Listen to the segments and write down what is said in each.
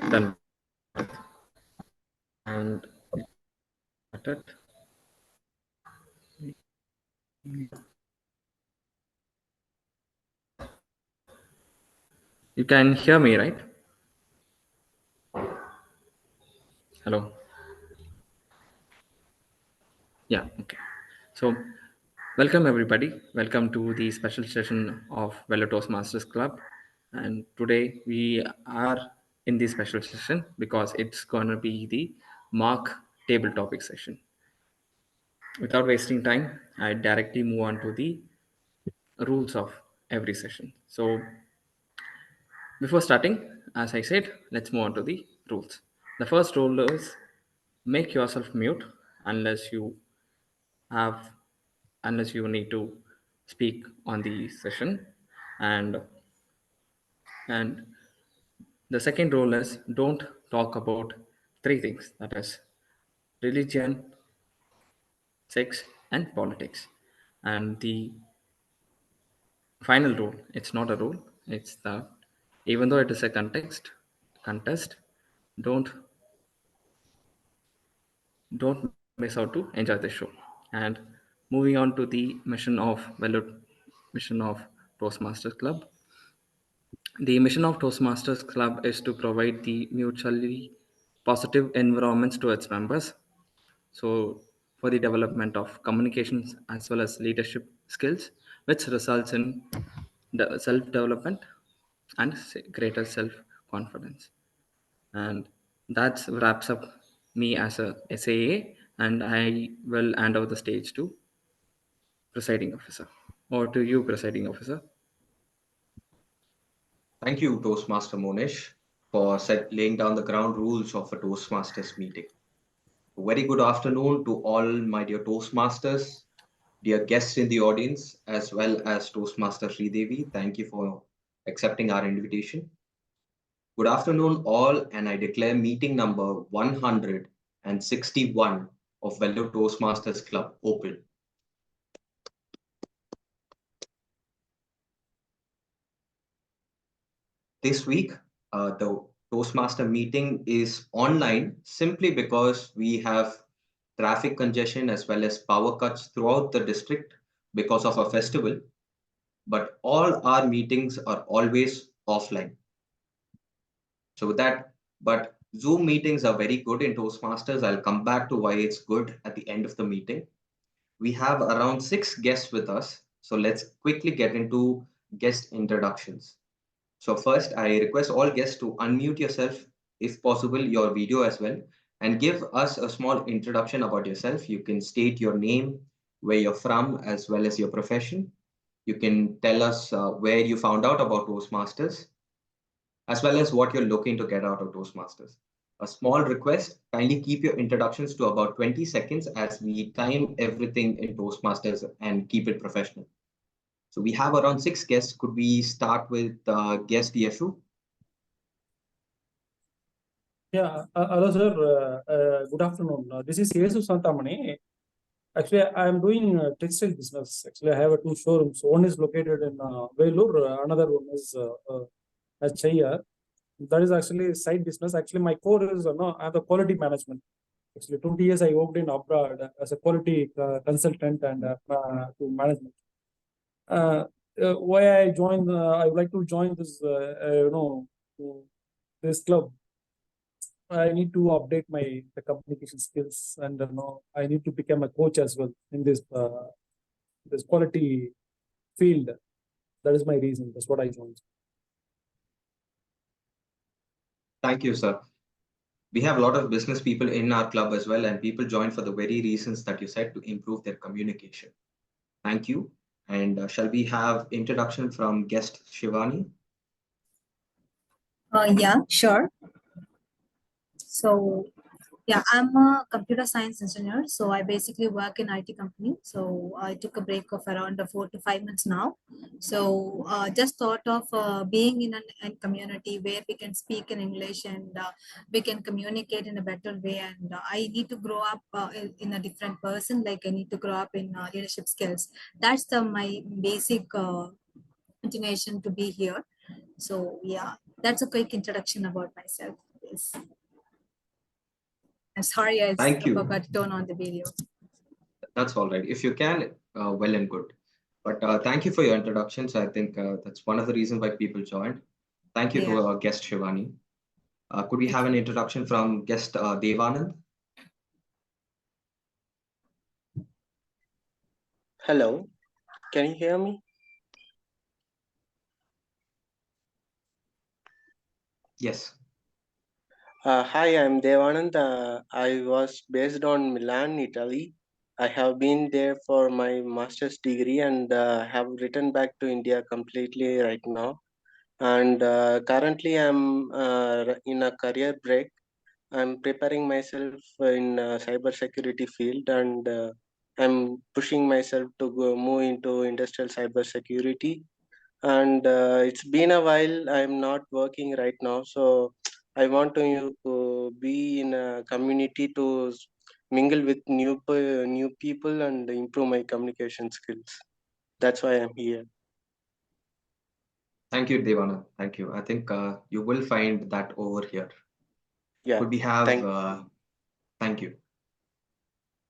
done. And started. You can hear me, right? Hello. Yeah. Okay. So, welcome everybody. Welcome to the special session of Velotos Masters Club. And today we are in the special session because it's going to be the mock table topic session. Without wasting time, I directly move on to the rules of every session. So, before starting, as I said, let's move on to the rules. The first rule is make yourself mute unless you have unless you need to speak on the session, and and the second rule is don't talk about three things, that is religion, sex, and politics. And the final rule, it's not a rule, it's that even though it is a contest, don't don't miss out to enjoy the show. And moving on to the mission of Toastmasters Club. The mission of Toastmasters Club is to provide the mutually positive environments to its members. So, for the development of communications as well as leadership skills, which results in self development and greater self confidence. And that wraps up me as a SAA, and I will hand over the stage to presiding officer, or to you, presiding officer. Thank you, Toastmaster Monish, for laying down the ground rules of a Toastmasters meeting. A very good afternoon to all my dear Toastmasters, dear guests in the audience, as well as Toastmaster Sridevi. Thank you for accepting our invitation. Good afternoon, all, and I declare meeting number 161 of Velo Toastmasters Club open. This week, the Toastmaster meeting is online simply because we have traffic congestion as well as power cuts throughout the district because of a festival. But all our meetings are always offline. So but Zoom meetings are very good in Toastmasters. I'll come back to why it's good at the end of the meeting. We have around 6 guests with us. So let's quickly get into guest introductions. So first, I request all guests to unmute yourself, if possible, your video as well, and give us a small introduction about yourself. You can state your name, where you're from, as well as your profession. You can tell us where you found out about Toastmasters, as well as what you're looking to get out of Toastmasters. A small request, kindly keep your introductions to about 20 seconds as we time everything in Toastmasters and keep it professional. So we have around 6 guests. Could we start with guest Yashu? Yeah, hello sir. Good afternoon. This is Yesu Santamani. Actually, I am doing textile business. Actually, I have 2 showrooms. One is located in Vellore, another one is at Chaya. That is actually side business. Actually, my core is I have the quality management. Actually, 20 years I worked in abroad as a quality consultant and to management. Why I joined? I would like to join this. This club. I need to update the communication skills, and I need to become a coach as well in this quality field. That is my reason. That's what I joined. Thank you, sir. We have a lot of business people in our club as well, and people join for the very reasons that you said, to improve their communication. Thank you. And shall we have introduction from guest Shivani? Yeah, sure. So, yeah, I'm a computer science engineer. So I basically work in IT company. So I took a break of around 4 to 5 months now. So just thought of being in a community where we can speak in English and we can communicate in a better way. And I need to grow up in a different person. Like I need to grow up in leadership skills. That's my basic inclination to be here. So yeah, that's a quick introduction about myself. this. I'm sorry, I Thank you. forgot to turn on the video. That's all right. If you can, well and good. But thank you for your introductions. I think that's one of the reasons why people joined. Thank you to our guest Shivani. Could we have an introduction from guest Devanand? Hello, can you hear me? Yes. Hi, I'm Devanand. I was based on Milan, Italy. I have been there for my master's degree and have returned back to India completely right now. And currently, I'm in a career break. I'm preparing myself in cybersecurity field, and I'm pushing myself to move into industrial cybersecurity. And it's been a while. I'm not working right now, so I want to be in a community to mingle with new people and improve my communication skills. That's why I'm here. Thank you, Devanand. Thank you. I think you will find that over here. Yeah. Could we have, thank you.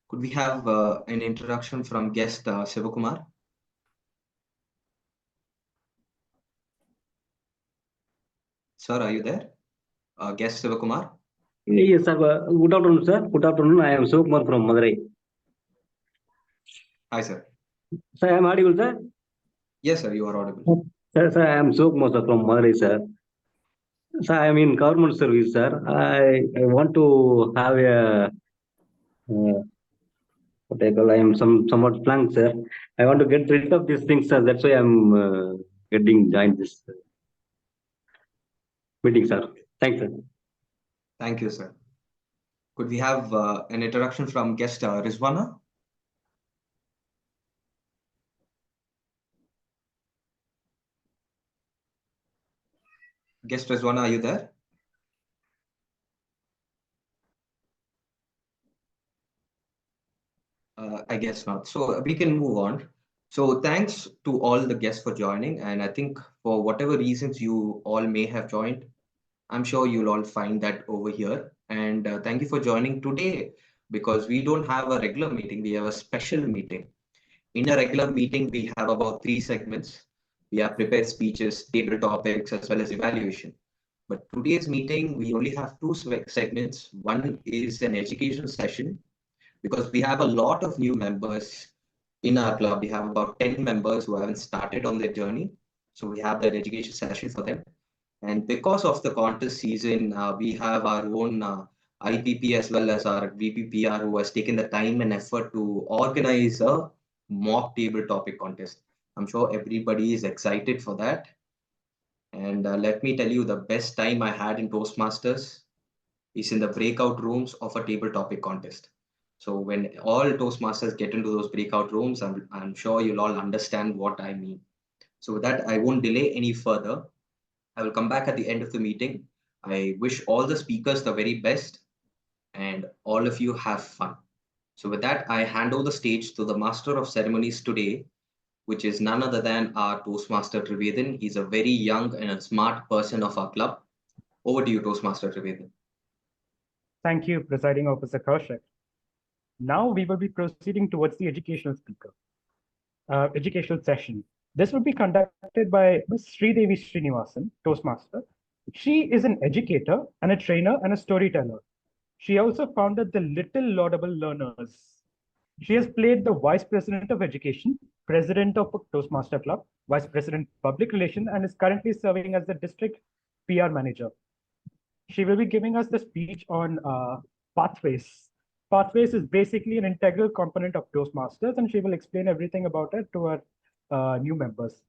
Could we have an introduction from guest Sivakumar? Sir, are you there? Guest Sivakumar? Yes, sir. Good afternoon, sir. Good afternoon. I am Sukumar from Madurai. Hi, sir. Sir, I am audible, sir. Yes, sir, you are audible. Sir, I am Sukumar, sir, from Madurai, sir. Sir, I am in government service, sir. I want to have a what I call. I am somewhat blank, sir. I want to get rid of these things, sir. That's why I am getting joined this meeting, sir. Thanks, sir. Thank you, sir. Could we have an introduction from guest Rizwana? Guest Rizwana, are you there? I guess not. So we can move on. So thanks to all the guests for joining. And I think for whatever reasons you all may have joined, I'm sure you'll all find that over here. And thank you for joining today because we don't have a regular meeting. We have a special meeting. In a regular meeting, we have about 3 segments. We have prepared speeches, table topics, as well as evaluation. But today's meeting, we only have 2 segments. One is an education session because we have a lot of new members in our club. We have about 10 members who haven't started on their journey. So we have that education session for them. And because of the contest season, we have our own IPP as well as our VPPR who has taken the time and effort to organize a mock table topic contest. I'm sure everybody is excited for that. And let me tell you, the best time I had in Toastmasters is in the breakout rooms of a table topic contest. So when all Toastmasters get into those breakout rooms, I'm sure you'll all understand what I mean. So with that, I won't delay any further. I will come back at the end of the meeting. I wish all the speakers the very best and all of you have fun. So with that, I hand over the stage to the master of ceremonies today, which is none other than our Toastmaster Trivedhan. He's a very young and a smart person of our club. Over to you, Toastmaster Trivedhan. Thank you, Presiding Officer Kaushik. Now we will be proceeding towards the educational session. This will be conducted by Ms. Sridevi Srinivasan, Toastmaster. She is an educator and a trainer and a storyteller. She also founded the Little Laudable Learners. She has played the Vice President of Education, President of Toastmaster Club, Vice President Public Relations, and is currently serving as the District PR Manager. She will be giving us the speech on pathways. Pathways is basically an integral component of Toastmasters, and she will explain everything about it to our new members.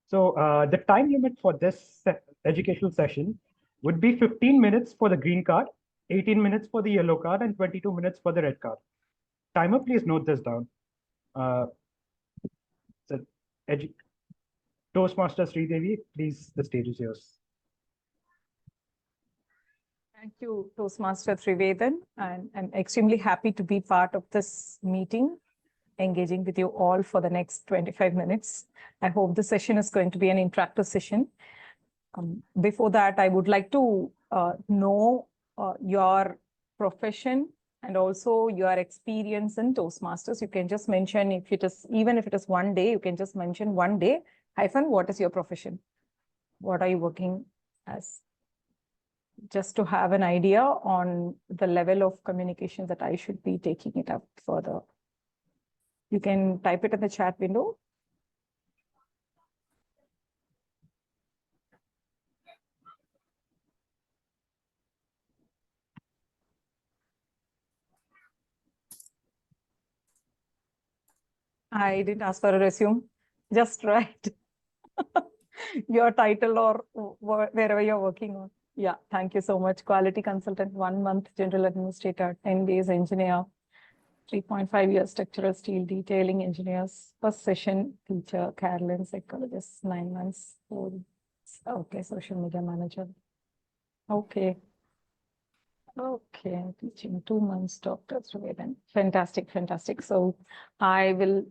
So the time limit for this educational session would be 15 minutes for the green card, 18 minutes for the yellow card, and 22 minutes for the red card. Timer, please note this down. Toastmaster Sridevi, please, the stage is yours. Thank you, Toastmaster Trivedhan, and I'm extremely happy to be part of this meeting, engaging with you all for the next 25 minutes. I hope the session is going to be an interactive session. Before that, I would like to know your profession and also your experience in Toastmasters. You can just mention, if it is, even if it is one day, you can just mention one day, hyphen, what is your profession? What are you working as? Just to have an idea on the level of communication that I should be taking it up further. You can type it in the chat window. I didn't ask for a resume. Just write your title or wherever you're working on. Yeah, thank you so much. Quality consultant, 1 month, general administrator, 10 days engineer, 3.5 years structural steel detailing engineers, first session teacher, Carolyn, psychologist, 9 months. Okay, social media manager. Okay. Okay, teaching 2 months, Dr. Sridevi. Fantastic, fantastic. So I will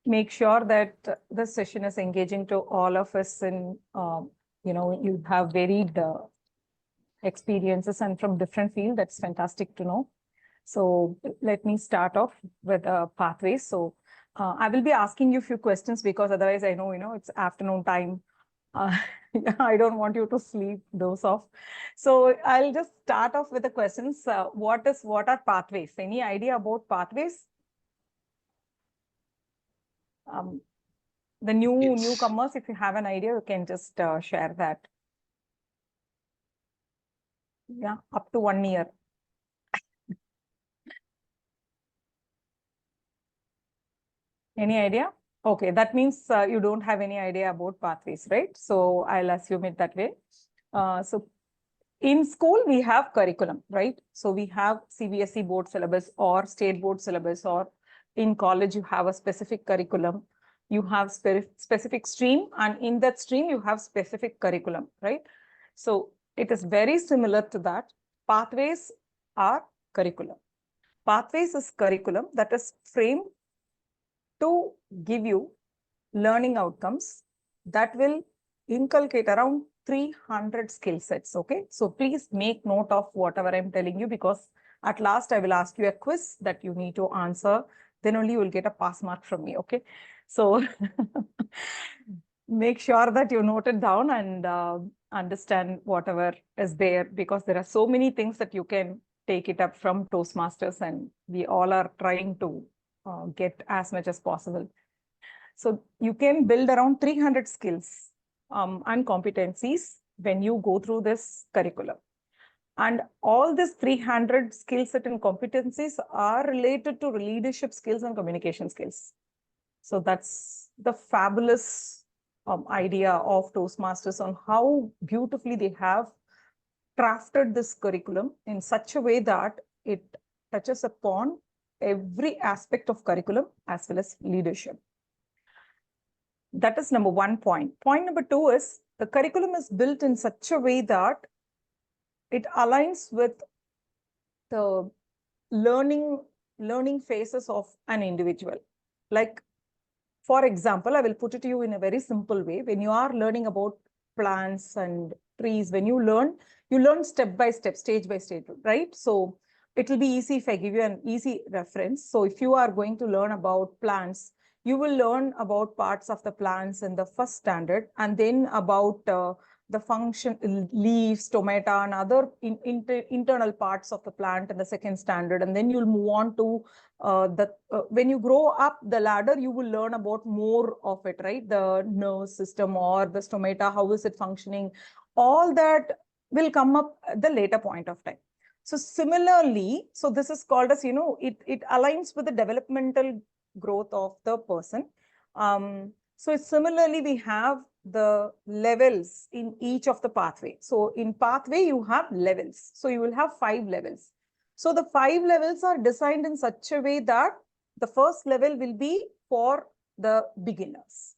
make sure that this session is engaging to all of us, and you have varied experiences and from different fields. That's fantastic to know. So let me start off with pathways. So I will be asking you a few questions because otherwise I know, it's afternoon time. I don't want you to sleep, doze off. So I'll just start off with the questions. What are pathways? Any idea about pathways? The newcomers, if you have an idea, you can just share that. Yeah, up to 1 year. Any idea? Okay, that means you don't have any idea about pathways, right? So I'll assume it that way. So in school, we have curriculum, right? So we have CBSE board syllabus or state board syllabus, or in college, you have a specific curriculum. You have specific stream, and in that stream, you have specific curriculum, right? So it is very similar to that. Pathways are curriculum. Pathways is curriculum that is framed to give you learning outcomes that will inculcate around 300 skill sets. Okay, so please make note of whatever I'm telling you, because at last I will ask you a quiz that you need to answer. Then only you will get a pass mark from me. Okay, so make sure that you note it down and understand whatever is there, because there are so many things that you can take it up from Toastmasters, and we all are trying to get as much as possible. So you can build around 300 skills and competencies when you go through this curriculum. And all these 300 skill set and competencies are related to leadership skills and communication skills. So that's the fabulous idea of Toastmasters on how beautifully they have crafted this curriculum in such a way that it touches upon every aspect of curriculum as well as leadership. That is number 1 point. Point number 2 is the curriculum is built in such a way that it aligns with the learning phases of an individual. Like, for example, I will put it to you in a very simple way. When you are learning about plants and trees, when you learn step by step, stage by stage, right? So it will be easy if I give you an easy reference. So if you are going to learn about plants, you will learn about parts of the plants in the first standard, and then about the function, leaves, stomata, and other internal parts of the plant in the second standard. And then you'll move on to when you grow up the ladder, you will learn about more of it, right? The nervous system or the stomata, how is it functioning? All that will come up at the later point of time. So similarly, so this is called as, it aligns with the developmental growth of the person. So similarly, we have the levels in each of the pathway. So in pathway, you have levels. So you will have 5 levels. So the 5 levels are designed in such a way that the first level will be for the beginners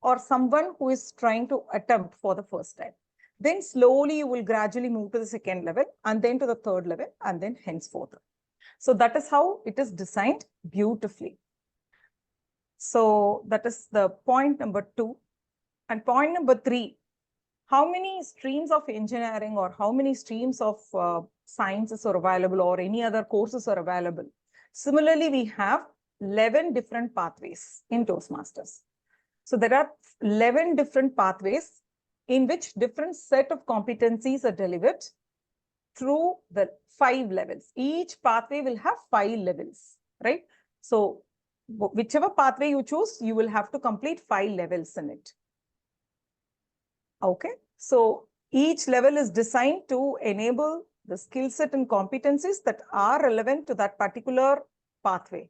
or someone who is trying to attempt for the first time. Then slowly you will gradually move to the second level, and then to the third level, and then henceforth. So that is how it is designed beautifully. So that is the point number 2. And point number 3, how many streams of engineering or how many streams of sciences are available or any other courses are available. Similarly, we have 11 different pathways in Toastmasters. So there are 11 different pathways in which different set of competencies are delivered through the 5 levels. Each pathway will have 5 levels, right? So whichever pathway you choose, you will have to complete 5 levels in it. Okay, so each level is designed to enable the skill set and competencies that are relevant to that particular pathway.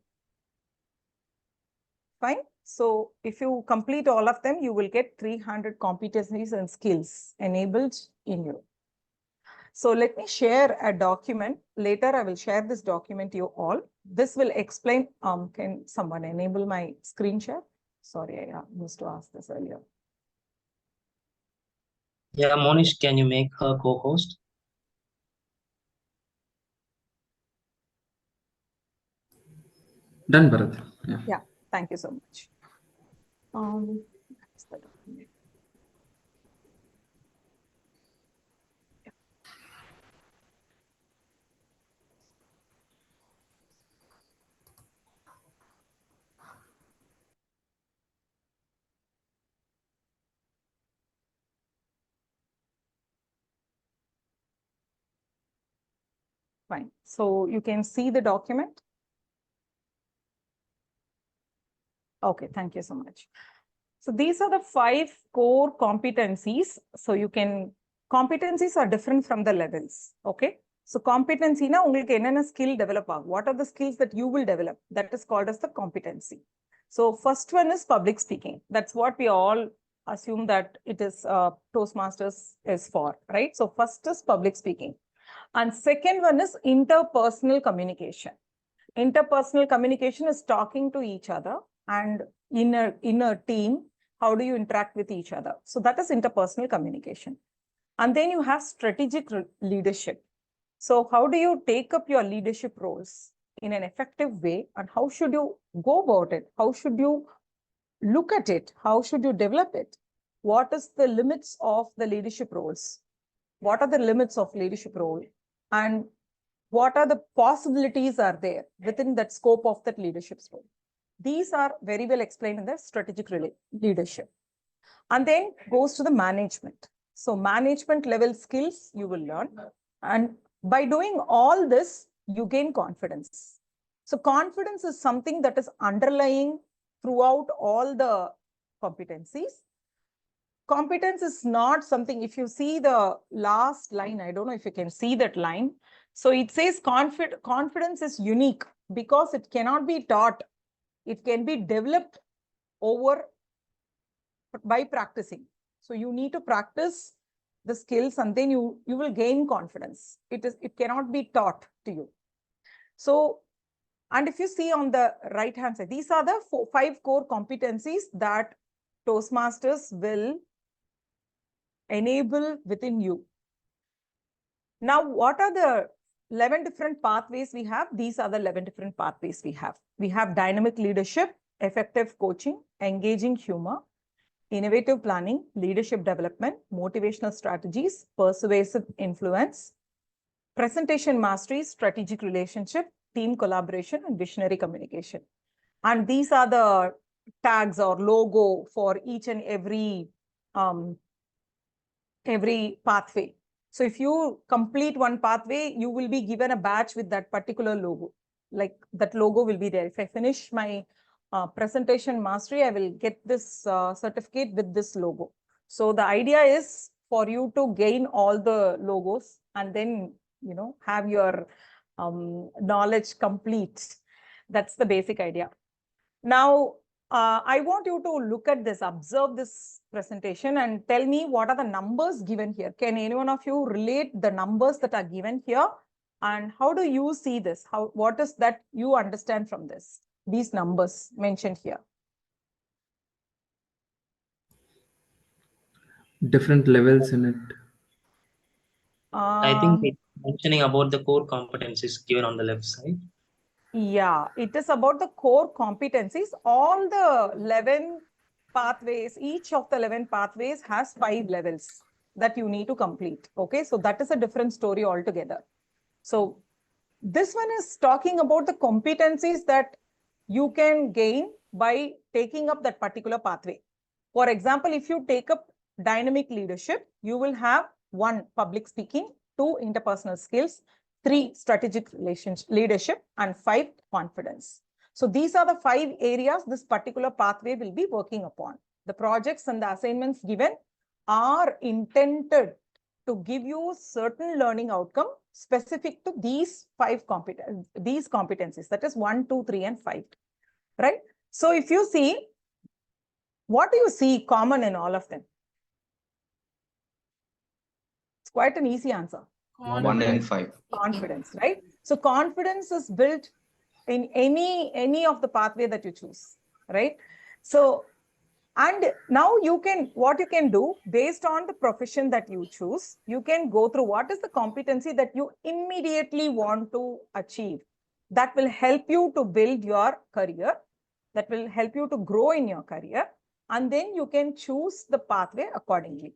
Fine. So if you complete all of them, you will get 300 competencies and skills enabled in you. So let me share a document. Later, I will share this document to you all. This will explain. Can someone enable my screen share? Sorry, I missed to ask this earlier. Yeah, Monish, can you make her co-host? Done, Bharat. Yeah, thank you so much. That's the document. Fine. So you can see the document. Okay, thank you so much. So these are the 5 core competencies. So you can, competencies are different from the levels. Okay. So competency na ungalku enna skill develop agum. What are the skills that you will develop? That is called as the competency. So first one is public speaking. That's what we all assume that it is Toastmasters is for, right? So first is public speaking. And second one is interpersonal communication. Interpersonal communication is talking to each other, and in a team, how do you interact with each other? So that is interpersonal communication. And then you have strategic leadership. So how do you take up your leadership roles in an effective way, and how should you go about it? How should you look at it? How should you develop it? What is the limits of the leadership roles? What are the limits of leadership role? And what are the possibilities are there within that scope of that leadership role? These are very well explained in the strategic leadership. And then goes to the management. So management level skills you will learn. And by doing all this, you gain confidence. So confidence is something that is underlying throughout all the competencies. Competence is not something, if you see the last line, I don't know if you can see that line. So it says confidence is unique because it cannot be taught. It can be developed over by practicing. So you need to practice the skills and then you will gain confidence. It cannot be taught to you. So, and if you see on the right hand side, these are the 5 core competencies that Toastmasters will enable within you. Now, what are the 11 different pathways we have? These are the 11 different pathways we have. We have dynamic leadership, effective coaching, engaging humor, innovative planning, leadership development, motivational strategies, persuasive influence, presentation mastery, strategic relationship, team collaboration, and visionary communication. And these are the tags or logo for each and every pathway. So if you complete one pathway, you will be given a badge with that particular logo. Like that logo will be there. If I finish my presentation mastery, I will get this certificate with this logo. So the idea is for you to gain all the logos and then, you know, have your knowledge complete. That's the basic idea. Now, I want you to look at this, observe this presentation and tell me what are the numbers given here. Can any one of you relate the numbers that are given here? And how do you see this? What is that you understand from this? These numbers mentioned here. Different levels in it. I think it's mentioning about the core competencies given on the left side. Yeah, it is about the core competencies. All the 11 pathways, each of the 11 pathways has 5 levels. that you need to complete. Okay, so that is a different story altogether. So this one is talking about the competencies that you can gain by taking up that particular pathway. For example, if you take up dynamic leadership, you will have 1, public speaking, 2, interpersonal skills, 3, strategic leadership, and 5, confidence. So these are the 5 areas this particular pathway will be working upon. The projects and the assignments given are intended to give you certain learning outcome specific to these 5 competencies, that is 1, 2, 3, and 5, right? So if you see, what do you see common in all of them? It's quite an easy answer. 1 and 5. Confidence, right? So confidence is built in any of the pathway that you choose, right? So, and now what you can do based on the profession that you choose, you can go through what is the competency that you immediately want to achieve. That will help you to build your career, that will help you to grow in your career, and then you can choose the pathway accordingly.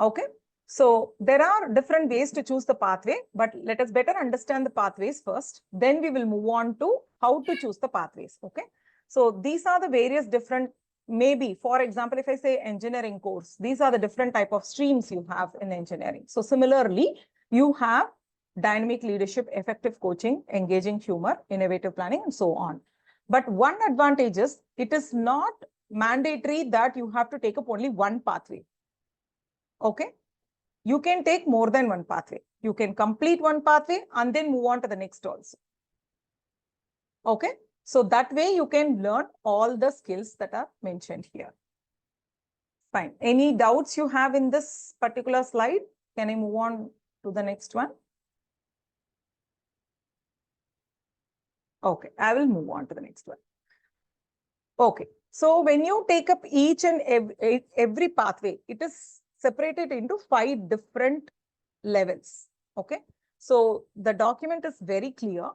Okay. So there are different ways to choose the pathway, but let us better understand the pathways first. Then we will move on to how to choose the pathways. Okay. So these are the various different, maybe, for example, if I say engineering course, these are the different type of streams you have in engineering. So similarly, you have dynamic leadership, effective coaching, engaging humor, innovative planning, and so on. But one advantage is it is not mandatory that you have to take up only one pathway. Okay. You can take more than one pathway. You can complete one pathway and then move on to the next also. Okay. So that way you can learn all the skills that are mentioned here. Fine. Any doubts you have in this particular slide? Can I move on to the next one? Okay. I will move on to the next one. Okay. So when you take up each and every pathway, it is separated into 5 different levels. Okay. So the document is very clear.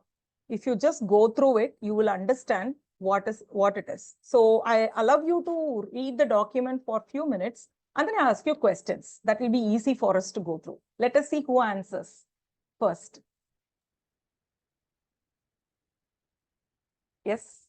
If you just go through it, you will understand what it is. So I allow you to read the document for a few minutes and then I ask you questions. That will be easy for us to go through. Let us see who answers first. Yes.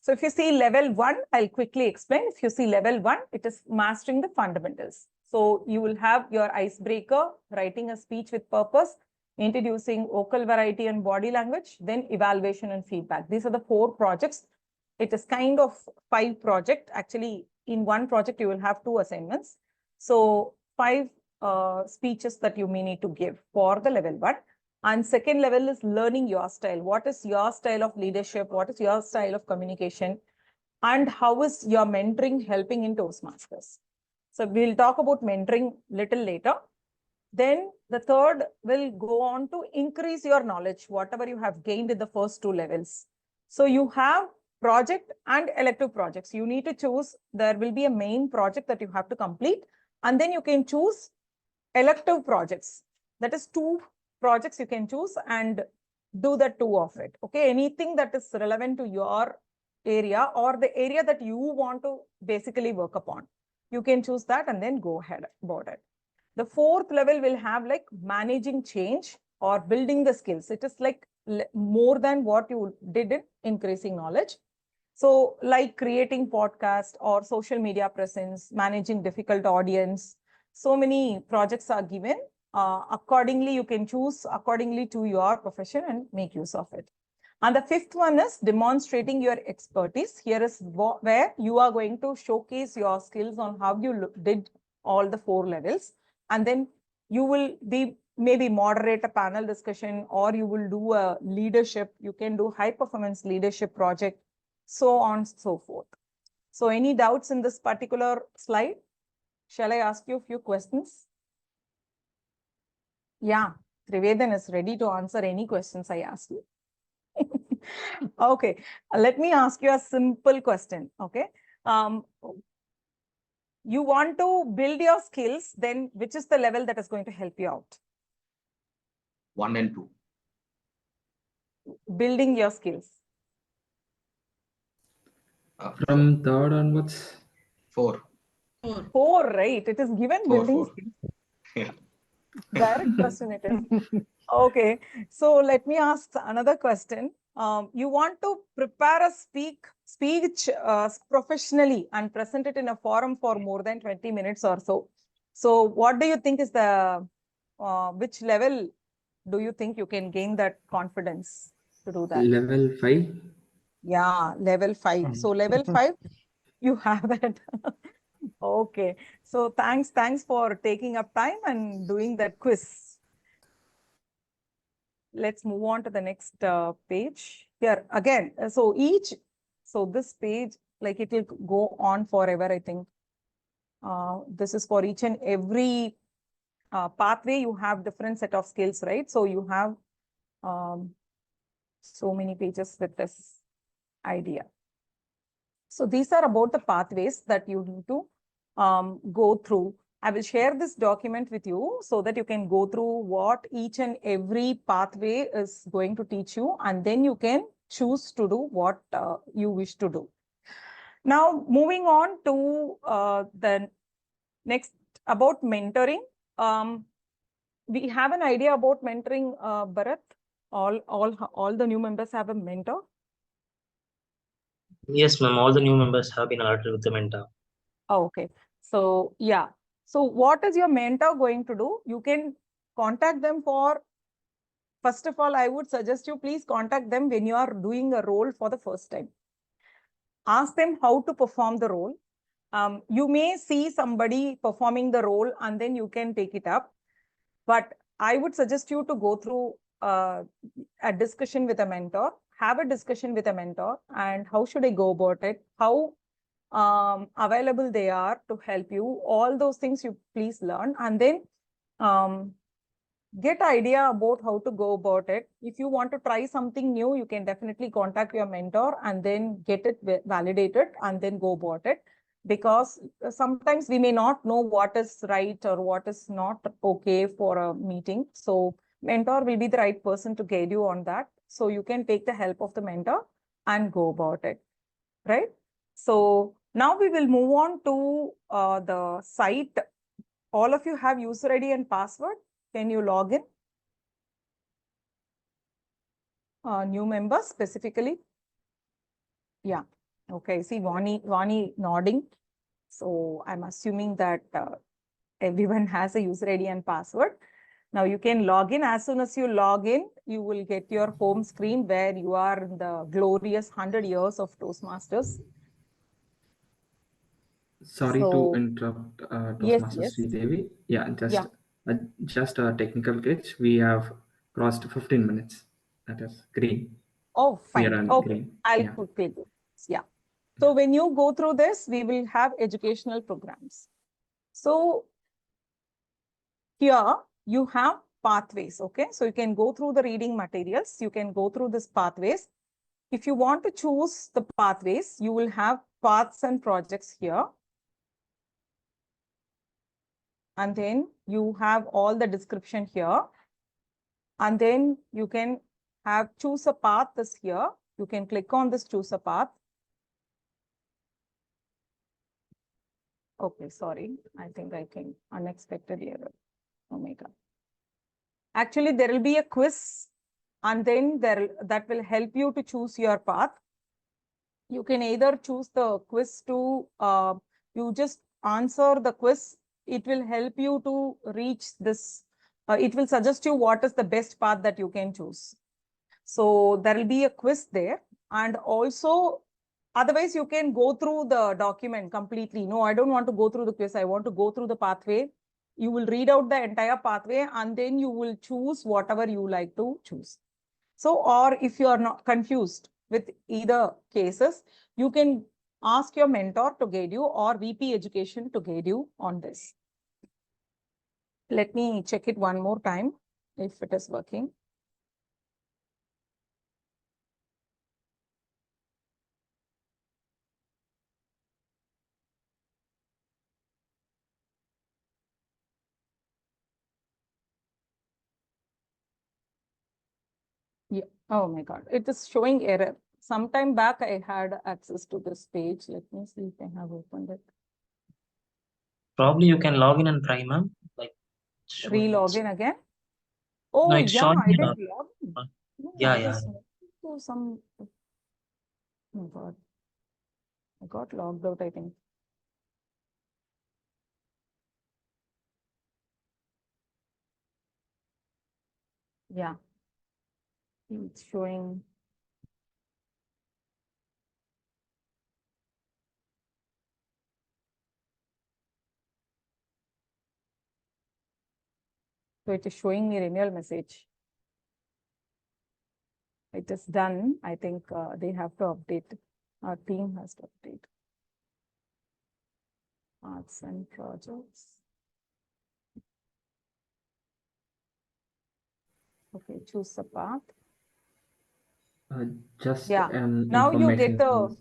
So if you see level 1, I'll quickly explain. If you see level 1, it is mastering the fundamentals. So you will have your icebreaker, writing a speech with purpose, introducing vocal variety and body language, then evaluation and feedback. These are the 4 projects. It is kind of 5 projects. Actually, in one project, you will have 2 assignments. So 5 speeches that you may need to give for the level 1. And second level is learning your style. What is your style of leadership? What is your style of communication? And how is your mentoring helping in Toastmasters? So we'll talk about mentoring little later. Then the third will go on to increase your knowledge, whatever you have gained in the first 2 levels. So you have project and elective projects. You need to choose, there will be a main project that you have to complete. And then you can choose elective projects. That is 2 projects you can choose and do the 2 of it. Okay, anything that is relevant to your area or the area that you want to basically work upon. You can choose that and then go ahead about it. The 4th level will have like managing change or building the skills. It is like more than what you did in increasing knowledge. So like creating podcast or social media presence, managing difficult audience. So many projects are given. Accordingly, you can choose accordingly to your profession and make use of it. And the 5th one is demonstrating your expertise. Here is where you are going to showcase your skills on how you did all the 4 levels. And then you will be maybe moderate a panel discussion or you will do a leadership. You can do high performance leadership project, so on and so forth. So any doubts in this particular slide? Shall I ask you a few questions? Yeah, Trivedan is ready to answer any questions I ask you. Okay, let me ask you a simple question. Okay, you want to build your skills, then which is the level that is going to help you out? 1 and 2. Building your skills. From 3rd onwards. 4. 4, right? It is given building 4. skills. Yeah. Direct question it is. Okay, so let me ask another question. You want to prepare a speech professionally and present it in a forum for more than 20 minutes or so. So what do you think is the, which level do you think you can gain that confidence to do that? Level 5. Yeah, level 5. So level 5, you have it. Okay, so thanks for taking up time and doing that quiz. Let's move on to the next page. Here again, so this page, like it will go on forever, I think. This is for each and every pathway. You have different set of skills, right? So you have so many pages with this idea. So these are about the pathways that you need to go through. I will share this document with you so that you can go through what each and every pathway is going to teach you, and then you can choose to do what you wish to do. Now, moving on to the next about mentoring. We have an idea about mentoring, Bharat. All the new members have a mentor. Yes, ma'am. All the new members have been alerted with the mentor. Oh, okay. So yeah. So what is your mentor going to do? You can contact them for, first of all, I would suggest you please contact them when you are doing a role for the first time. Ask them how to perform the role. You may see somebody performing the role and then you can take it up. But I would suggest you to go through a discussion with a mentor, have a discussion with a mentor, and how should I go about it? How available they are to help you. All those things you please learn, and then get idea about how to go about it. If you want to try something new, you can definitely contact your mentor and then get it validated and then go about it. Because sometimes we may not know what is right or what is not okay for a meeting. So mentor will be the right person to guide you on that. So you can take the help of the mentor and go about it, right? So now we will move on to the site. All of you have user ID and password. Can you log in? New members specifically? Yeah. Okay. See Vani nodding. So I'm assuming that everyone has a user ID and password. Now you can log in. As soon as you log in, you will get your home screen where you are in the glorious 100 years of Toastmasters. Sorry to interrupt, Toastmaster Yes. Sridevi. Yeah, just a technical glitch. We have crossed 15 minutes. That is green. Oh, We fine. are on Okay, green. I'll quickly do this. Yeah. So when you go through this, we will have educational programs. So here you have pathways. Okay, so you can go through the reading materials. You can go through this pathways. If you want to choose the pathways, you will have paths and projects here. And then you have all the description here. And then you can have choose a path is here. You can click on this choose a path. Okay, sorry. I think I came unexpected error. Oh my God. Actually, there will be a quiz and then that will help you to choose your path. You can either choose the quiz to, you just answer the quiz. It will help you to reach this. It will suggest you what is the best path that you can choose. So there will be a quiz there. And also, otherwise you can go through the document completely. No, I don't want to go through the quiz. I want to go through the pathway. You will read out the entire pathway and then you will choose whatever you like to choose. So, or if you are not confused with either cases, you can ask your mentor to guide you or VP Education to guide you on this. Let me check it one more time if it is working. Yeah. Oh my God. It is showing error. Sometime back, I had access to this page. Let me see if I have opened it. Probably you can log in and try, ma'am. Like Re-log in again. No, Oh, it's yeah, showing I me did log in. No, yeah, I yeah. was to some. Oh God, I got logged out, I think. Yeah, it's showing. So it is showing me renewal message. It is done. I think they have to update. Our team has to update. Arts and projects. Okay, choose the path. Just Yeah. an Now you get information the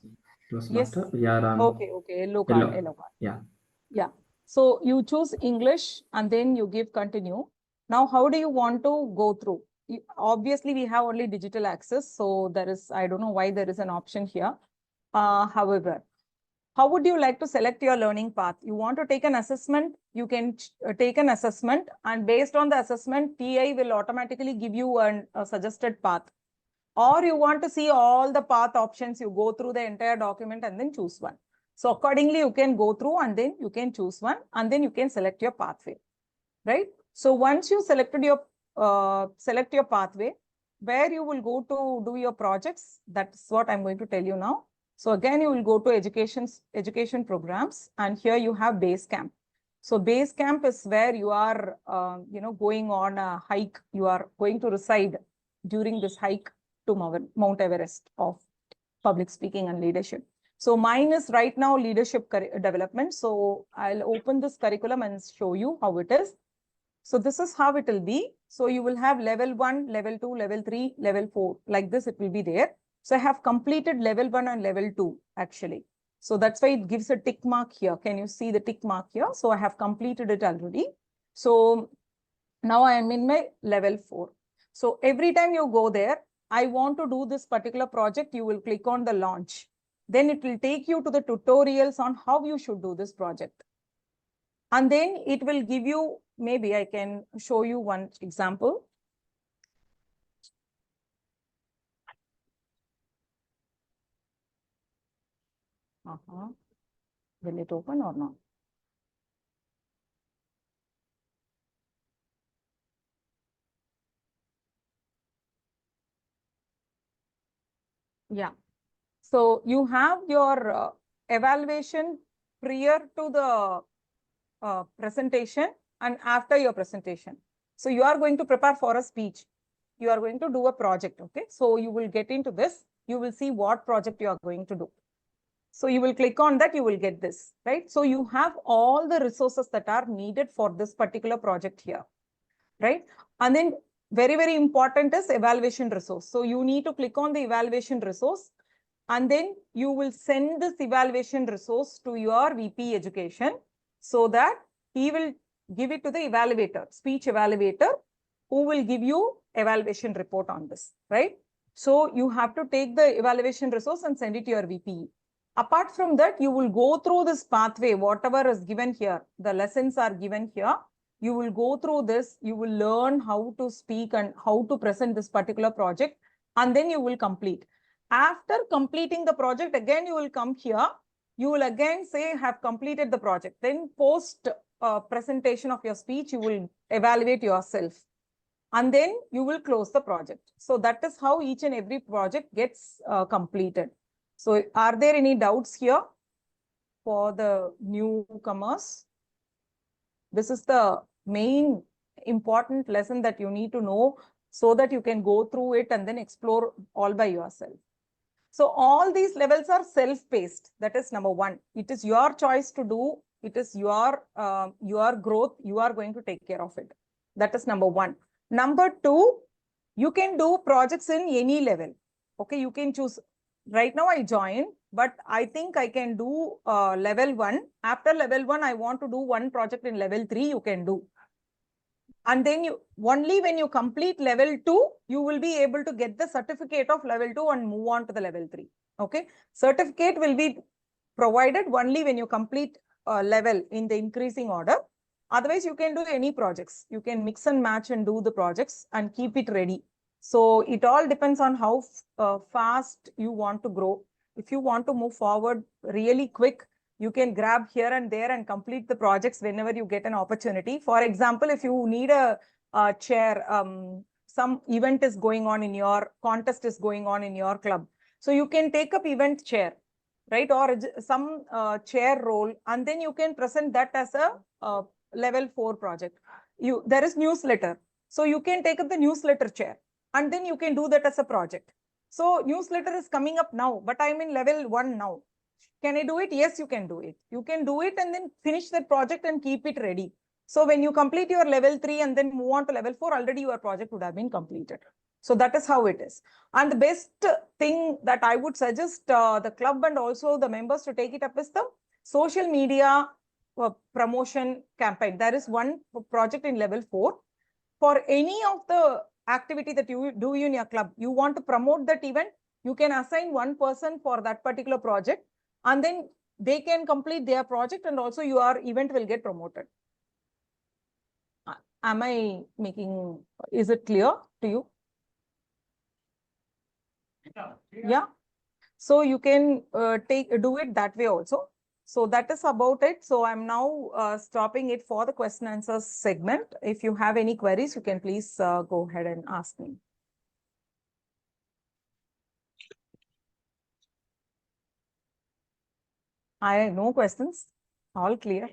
from yes. Toastmaster. We are on Okay, yellow card, yellow. Yeah. Yeah. So you choose English and then you give continue. Now, how do you want to go through? Obviously, we have only digital access. So there is, I don't know why there is an option here. However, how would you like to select your learning path? You want to take an assessment, you can take an assessment, and based on the assessment, TI will automatically give you a suggested path. Or you want to see all the path options, you go through the entire document and then choose one. So accordingly, you can go through and then you can choose one and then you can select your pathway, right? So once you selected your select your pathway, where you will go to do your projects, that's what I'm going to tell you now. So again, you will go to education programs, and here you have base camp. So base camp is where you are, going on a hike. You are going to reside during this hike to Mount Everest of public speaking and leadership. So mine is right now leadership development. So I'll open this curriculum and show you how it is. So this is how it will be. So you will have level 1, level 2, level 3, level 4, like this it will be there. So I have completed level 1 and level 2 actually. So that's why it gives a tick mark here. Can you see the tick mark here? So I have completed it already. So now I am in my level 4. So every time you go there, I want to do this particular project, you will click on the launch. Then it will take you to the tutorials on how you should do this project. And then it will give you, maybe I can show you one example. Will it open or not? Yeah. So you have your evaluation prior to the presentation and after your presentation. So you are going to prepare for a speech. You are going to do a project. Okay. So you will get into this. You will see what project you are going to do. So you will click on that, you will get this, right? So you have all the resources that are needed for this particular project here, right? And then very, very important is evaluation resource. So you need to click on the evaluation resource, and then you will send this evaluation resource to your VP education so that he will give it to the evaluator, speech evaluator, who will give you evaluation report on this, right? So you have to take the evaluation resource and send it to your VP. Apart from that, you will go through this pathway, whatever is given here. The lessons are given here. You will go through this. You will learn how to speak and how to present this particular project, and then you will complete. After completing the project, again, you will come here. You will again say, have completed the project. Then post presentation of your speech, you will evaluate yourself. And then you will close the project. So that is how each and every project gets completed. So are there any doubts here for the newcomers? This is the main important lesson that you need to know so that you can go through it and then explore all by yourself. So all these levels are self-paced. That is number 1. It is your choice to do. It is your growth. You are going to take care of it. That is number 1. Number 2, you can do projects in any level. Okay, you can choose. Right now I joined, but I think I can do level 1. After level 1, I want to do one project in level 3, you can do. And then you only when you complete level 2, you will be able to get the certificate of level 2 and move on to the level 3. Okay, certificate will be provided only when you complete level in the increasing order. Otherwise, you can do any projects. You can mix and match and do the projects and keep it ready. So it all depends on how fast you want to grow. If you want to move forward really quick, you can grab here and there and complete the projects whenever you get an opportunity. For example, if you need a chair, some event is going on in your contest is going on in your club. So you can take up event chair, right? Or some chair role, and then you can present that as a level 4 project. There is newsletter. So you can take up the newsletter chair, and then you can do that as a project. So newsletter is coming up now, but I'm in level 1 now. Can I do it? Yes, you can do it. You can do it and then finish that project and keep it ready. So when you complete your level 3 and then move on to level 4, already your project would have been completed. So that is how it is. And the best thing that I would suggest the club and also the members to take it up is the social media promotion campaign. There is one project in level 4. For any of the activity that you do in your club, you want to promote that event, you can assign one person for that particular project, and then they can complete their project, and also your event will get promoted. Am I making, is it clear to you? Yeah. So you can do it that way also. So that is about it. So I'm now stopping it for the question answers segment. If you have any queries, you can please go ahead and ask me. I have no questions. All clear.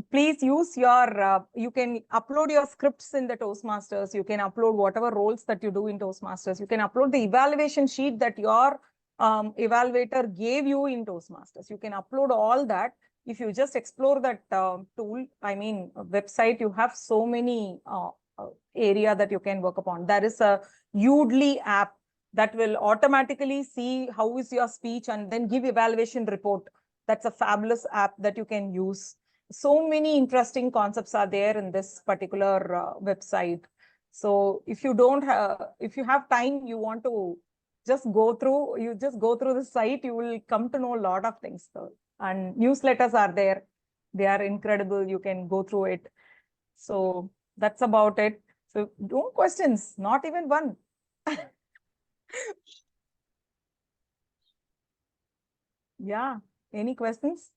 Please use your, you can upload your scripts in the Toastmasters. You can upload whatever roles that you do in Toastmasters. You can upload the evaluation sheet that your evaluator gave you in Toastmasters. You can upload all that. If you just explore that tool, I mean, website, you have so many area that you can work upon. There is a Udly app that will automatically see how is your speech and then give evaluation report. That's a fabulous app that you can use. So many interesting concepts are there in this particular website. So if you don't have, if you have time, you want to just go through, you just go through the site, you will come to know a lot of things. And newsletters are there. They are incredible. You can go through it. So that's about it. So no questions, not even one. Yeah. Any questions?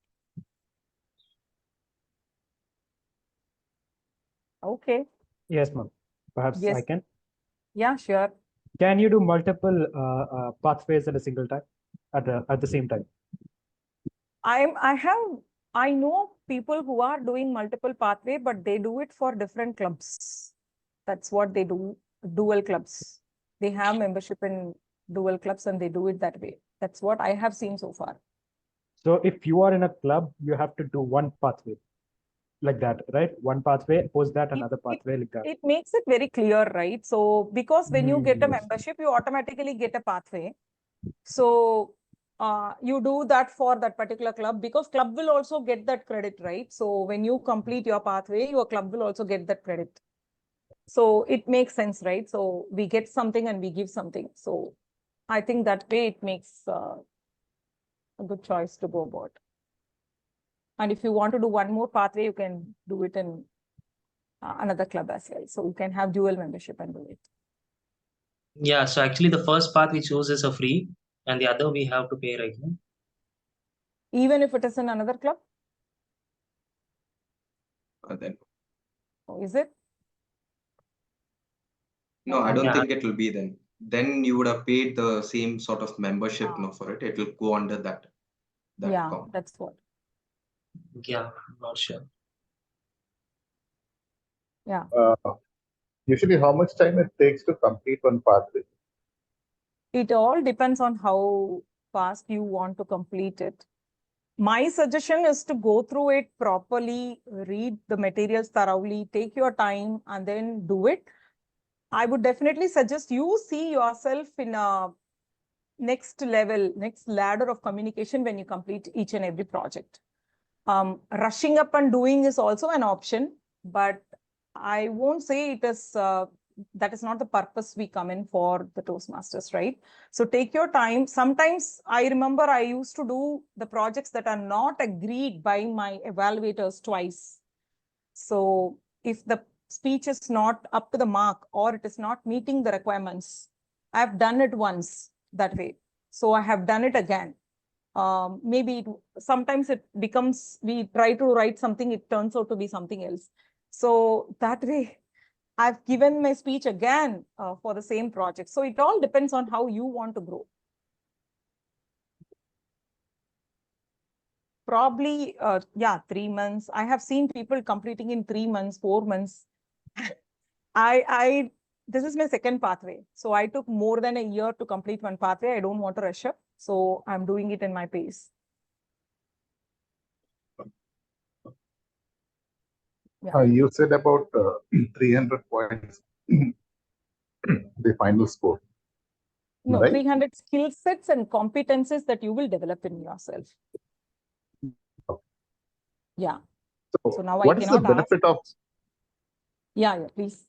Okay. Yes, ma'am. Perhaps Yes. I can. Yeah, sure. Can you do multiple pathways at a single time, at the same time? I know people who are doing multiple pathway, but they do it for different clubs. That's what they do, dual clubs. They have membership in dual clubs and they do it that way. That's what I have seen so far. So if you are in a club, you have to do one pathway like that, right? One pathway, post that another pathway like that. It makes it very clear, right? So because when you get a Yes. membership, you automatically get a pathway. So you do that for that particular club because club will also get that credit, right? So when you complete your pathway, your club will also get that credit. So it makes sense, right? So we get something and we give something. So I think that way it makes a good choice to go about. And if you want to do one more pathway, you can do it in another club as well. So you can have dual membership and do it. Yeah, so actually the first path we choose is a free and the other we have to pay, right? Even if it is in another club? Then Oh, is it? no, I don't Yeah. think it will be then. Then you would have paid the same sort of membership for it. It will go under that Yeah, count. that's what. Yeah, I'm not sure. Yeah. Usually, how much time it takes to complete one pathway? It all depends on how fast you want to complete it. My suggestion is to go through it properly, read the materials thoroughly, take your time and then do it. I would definitely suggest you see yourself in a next level, next ladder of communication when you complete each and every project. Rushing up and doing is also an option, but I won't say it is that is not the purpose we come in for the Toastmasters, right? So take your time. Sometimes I remember I used to do the projects that are not agreed by my evaluators twice. So if the speech is not up to the mark or it is not meeting the requirements, I've done it once that way. So I have done it again. Maybe sometimes it becomes, we try to write something, it turns out to be something else. So that way, I've given my speech again for the same project. So it all depends on how you want to grow. Probably, yeah, 3 months. I have seen people completing in 3 months, 4 months. This is my second pathway. So I took more than a year to complete one pathway. I don't want to rush up. So I'm doing it in my pace. Yeah. You said about 300 points, the final score. No, right? 300 skill sets and competencies that you will develop in yourself. Okay. Yeah. So now what I is the cannot benefit ask. of? Yeah, please.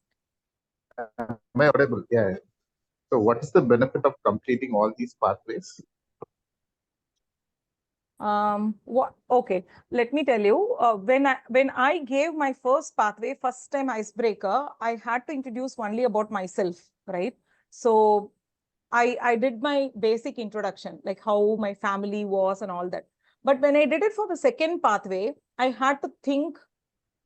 Am I audible? Yeah. So what is the benefit of completing all these pathways? Okay, let me tell you, when I gave my first pathway, first time icebreaker, I had to introduce only about myself, right? So I did my basic introduction, like how my family was and all that. But when I did it for the second pathway, I had to think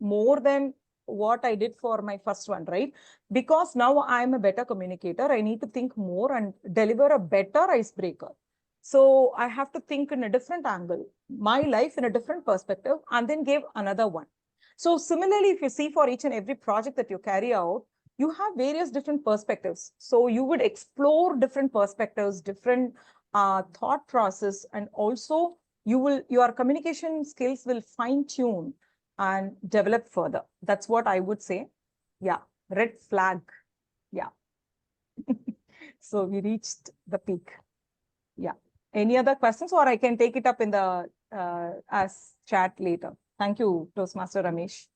more than what I did for my first one, right? Because now I'm a better communicator, I need to think more and deliver a better icebreaker. So I have to think in a different angle, my life in a different perspective, and then give another one. So similarly, if you see for each and every project that you carry out, you have various different perspectives. So you would explore different perspectives, different thought process, and also your communication skills will fine tune and develop further. That's what I would say. Yeah, red flag. Yeah. So we reached the peak. Yeah. Any other questions, or I can take it up in the as chat later. Thank you, Toastmaster Ramesh.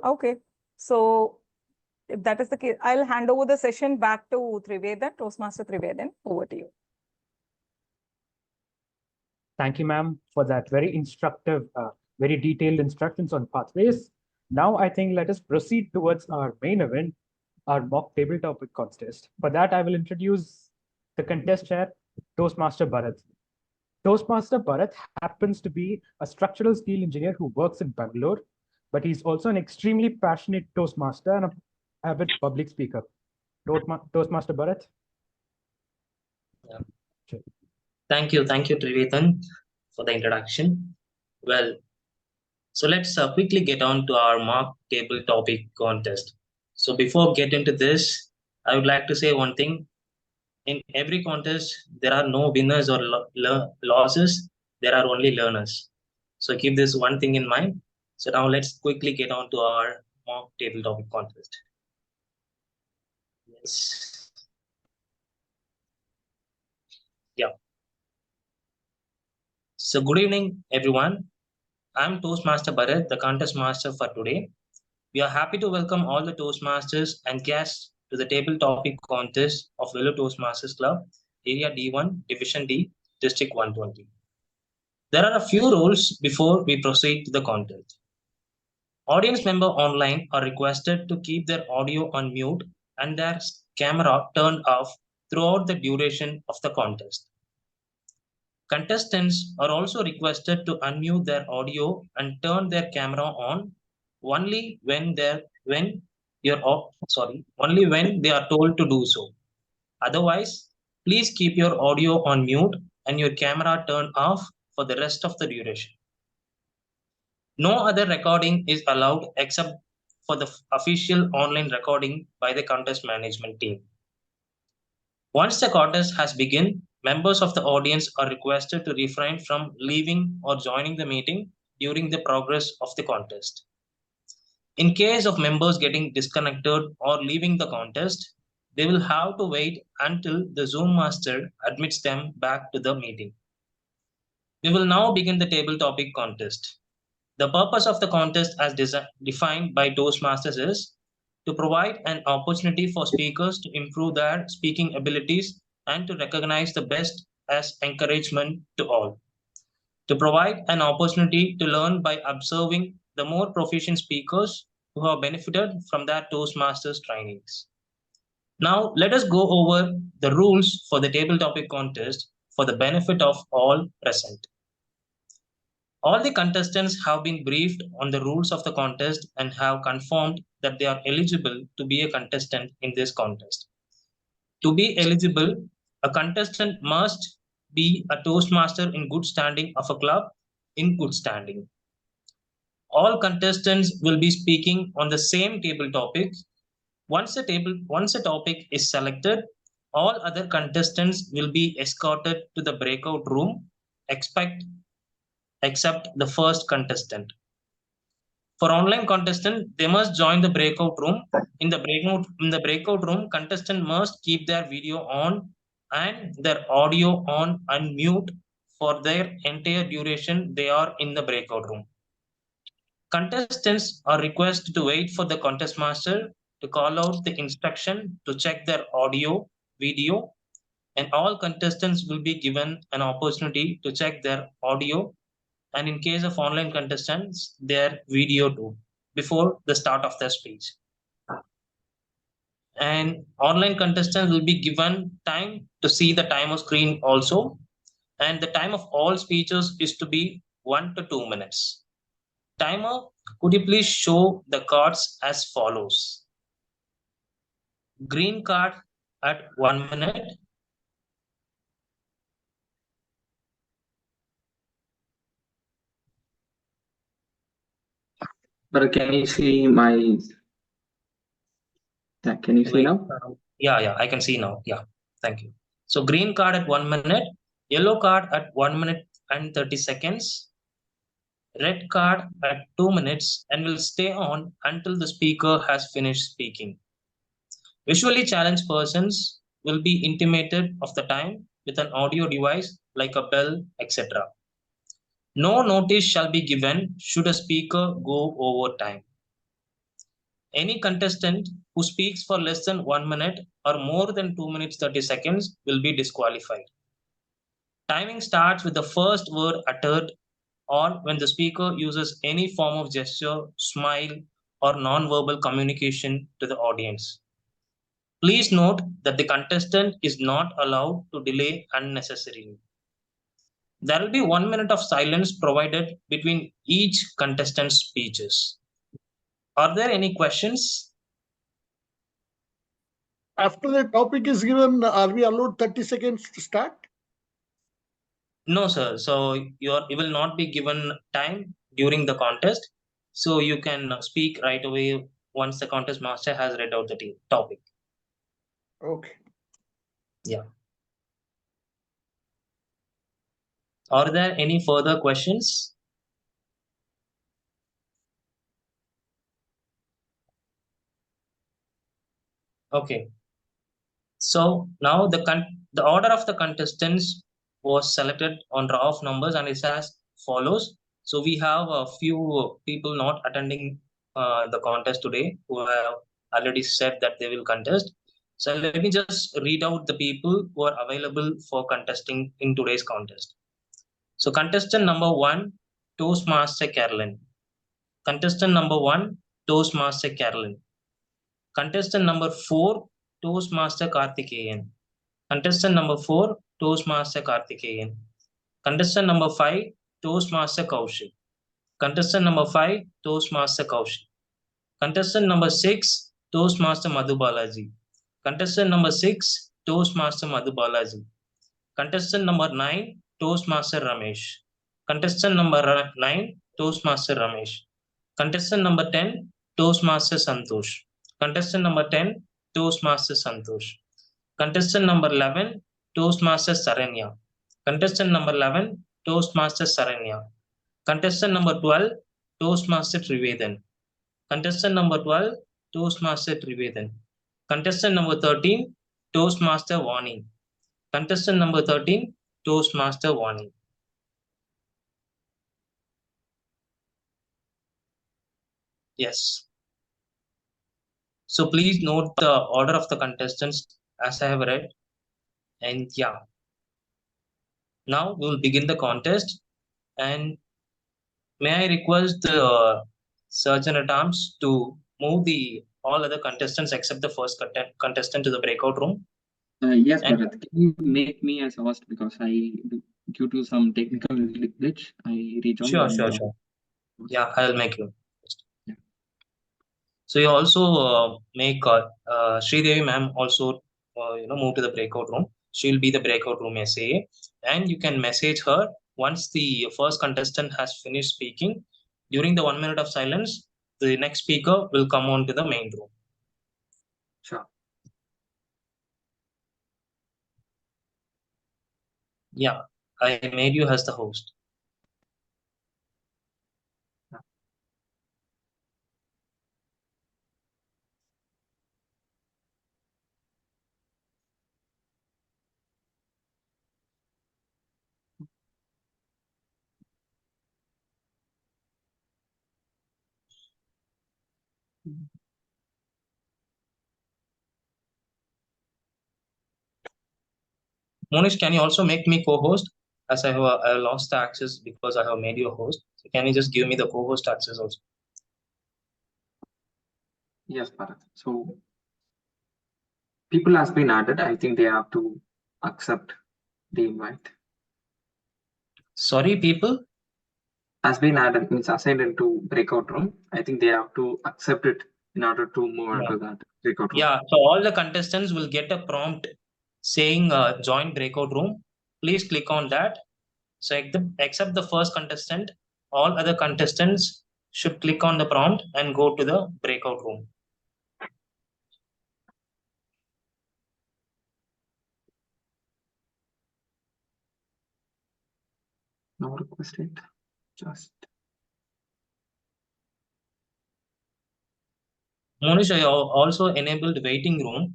Okay. So if that is the case, I'll hand over the session back to Trivedan, Toastmaster Trivedan. Over to you. Thank you, ma'am, for that very instructive, very detailed instructions on pathways. Now, I think let us proceed towards our main event, our mock table topic contest. For that, I will introduce the contest chair, Toastmaster Bharat. Toastmaster Bharat happens to be a structural steel engineer who works in Bangalore, but he's also an extremely passionate Toastmaster and an avid public speaker. Toastmaster Bharat. Yeah. Sure. Thank you, Trivedan, for the introduction. Well, so let's quickly get on to our mock table topic contest. So before get into this, I would like to say one thing. In every contest, there are no winners or losses. There are only learners. So keep this one thing in mind. So now let's quickly get on to our mock table topic contest. Yes. Yeah. So good evening, everyone. I'm Toastmaster Bharat, the contest master for today. We are happy to welcome all the Toastmasters and guests to the table topic contest of Velo Toastmasters Club, Area D1, Division D, District 120. There are a few rules before we proceed to the contest. Audience members online are requested to keep their audio on mute and their camera turned off throughout the duration of the contest. Contestants are also requested to unmute their audio and turn their camera on only when they are told to do so. Otherwise, please keep your audio on mute and your camera turned off for the rest of the duration. No other recording is allowed except for the official online recording by the contest management team. Once the contest has begun, members of the audience are requested to refrain from leaving or joining the meeting during the progress of the contest. In case of members getting disconnected or leaving the contest, they will have to wait until the Zoom master admits them back to the meeting. We will now begin the table topic contest. The purpose of the contest as defined by Toastmasters is to provide an opportunity for speakers to improve their speaking abilities and to recognize the best as encouragement to all. To provide an opportunity to learn by observing the more proficient speakers who have benefited from their Toastmasters trainings. Now, let us go over the rules for the table topic contest for the benefit of all present. All the contestants have been briefed on the rules of the contest and have confirmed that they are eligible to be a contestant in this contest. To be eligible, a contestant must be a Toastmaster in good standing of a club in good standing. All contestants will be speaking on the same table topic. Once a topic is selected, all other contestants will be escorted to the breakout room, except the first contestant. For online contestant, they must join the breakout room. In the breakout room, contestant must keep their video on and their audio on and mute for their entire duration they are in the breakout room. Contestants are requested to wait for the contest master to call out the instruction to check their audio, video, and all contestants will be given an opportunity to check their audio and in case of online contestants, their video too before the start of their speech. And online contestants will be given time to see the timer screen also. And the time of all speeches is to be 1 to 2 minutes. Timer, could you please show the cards as follows? Green card at 1 minute. But can you see my? Can you see now? Yeah, I can see now. Yeah, thank you. So green card at 1 minute, yellow card at 1 minute and 30 seconds, red card at 2 minutes, and will stay on until the speaker has finished speaking. Visually challenged persons will be intimated of the time with an audio device like a bell, etc. No notice shall be given should a speaker go over time. Any contestant who speaks for less than 1 minute or more than 2 minutes 30 seconds will be disqualified. Timing starts with the first word uttered or when the speaker uses any form of gesture, smile, or non-verbal communication to the audience. Please note that the contestant is not allowed to delay unnecessarily. There will be 1 minute of silence provided between each contestant's speeches. Are there any questions? After the topic is given, are we allowed 30 seconds to start? No, sir. So you will not be given time during the contest. So you can speak right away once the contest master has read out the topic. Okay. Yeah. Are there any further questions? Okay. So now the order of the contestants was selected on raw of numbers and it's as follows. So we have a few people not attending the contest today who have already said that they will contest. So let me just read out the people who are available for contesting in today's contest. So contestant number 1, Toastmaster Carolyn. Contestant number 1, Toastmaster Carolyn. Contestant number 4, Toastmaster Karthikeyan. Contestant number 4, Toastmaster Karthikeyan. Contestant number 5, Toastmaster Kaushik. Contestant number 5, Toastmaster Kaushik. Contestant number 6, Toastmaster Madhu Balaji. Contestant number 6, Toastmaster Madhu Balaji. Contestant number 9, Toastmaster Ramesh. Contestant number 9, Toastmaster Ramesh. Contestant number 10, Toastmaster Santosh. Contestant number 10, Toastmaster Santosh. Contestant number 11, Toastmaster Saranya. Contestant number 11, Toastmaster Saranya. Contestant number 12, Toastmaster Trivedan. Contestant number 12, Toastmaster Trivedan. Contestant number 13, Toastmaster Vani. Contestant number 13, Toastmaster Vani. Yes. So please note the order of the contestants as I have read. And yeah, now we will begin the contest. And may I request the surgeon at arms to move the all other contestants except the first contestant to the breakout room? Yes, And Bharat. Can you make me as host because due to some technical glitch, I rejoined sure, and sure, sure. Yeah, I'll make you. Yeah. So you also make Sridevi ma'am also move to the breakout room. She'll be the breakout room SAA, and you can message her once the first contestant has finished speaking. During the 1 minute of silence, the next speaker will come on to the main room. Sure. Yeah, I made you as the host. Monish, can you also make me co-host? As I lost the access because I have made you a host. So can you just give me the co-host access also? Yes, Bharat. So people has been added. I think they have to accept the invite. Sorry, people? Has been added means assigned into breakout room. I think they have to accept it in order to move Yeah. into that breakout room. Yeah, so all the contestants will get a prompt saying join breakout room. Please click on that. So except the first contestant, all other contestants should click on the prompt and go to the breakout room. No requested. Just Monish, I also enabled waiting room.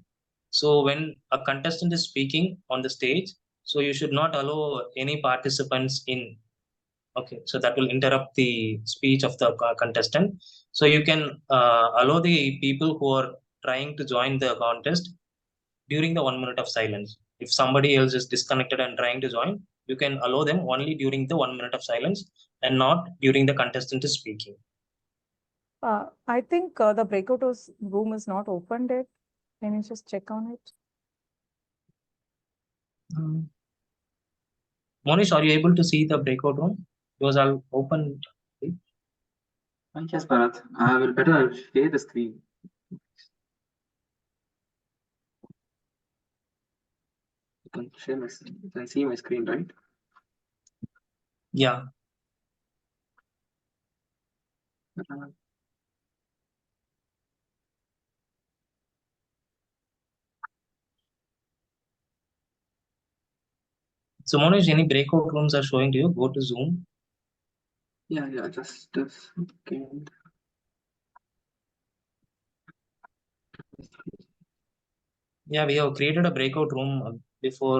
So when a contestant is speaking on the stage, so you should not allow any participants in. Okay, so that will interrupt the speech of the contestant. So you can allow the people who are trying to join the contest during the 1 minute of silence. If somebody else is disconnected and trying to join, you can allow them only during the 1 minute of silence and not during the contestant is speaking. I think the breakout room is not opened yet. Can you just check on it? Monish, are you able to see the breakout room? Because I'll open. yes, Bharat. I will better share the screen. You can share my screen. You can see my screen, right? Yeah. So Monish, any breakout rooms are showing to you? Go to Zoom. Yeah, just a second. Yeah, we have created a breakout room before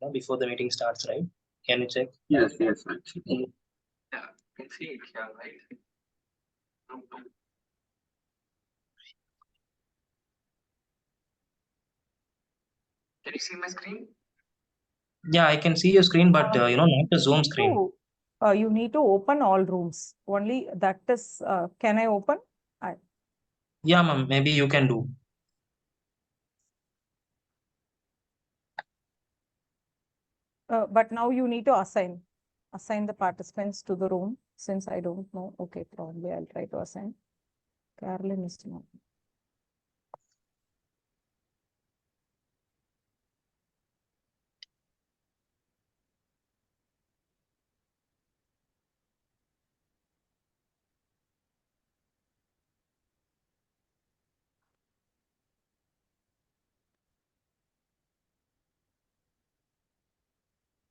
the meeting starts, right? Can you check? Yes, actually. Yeah, you can see it here, right? Can you see my screen? Yeah, I can see your screen, but not the Zoom screen. You need to open all rooms. Only that is, can I open? Yeah, ma'am, maybe you can do. But now you need to assign the participants to the room, since I don't know. Okay, probably I'll try to assign. Carolyn is not.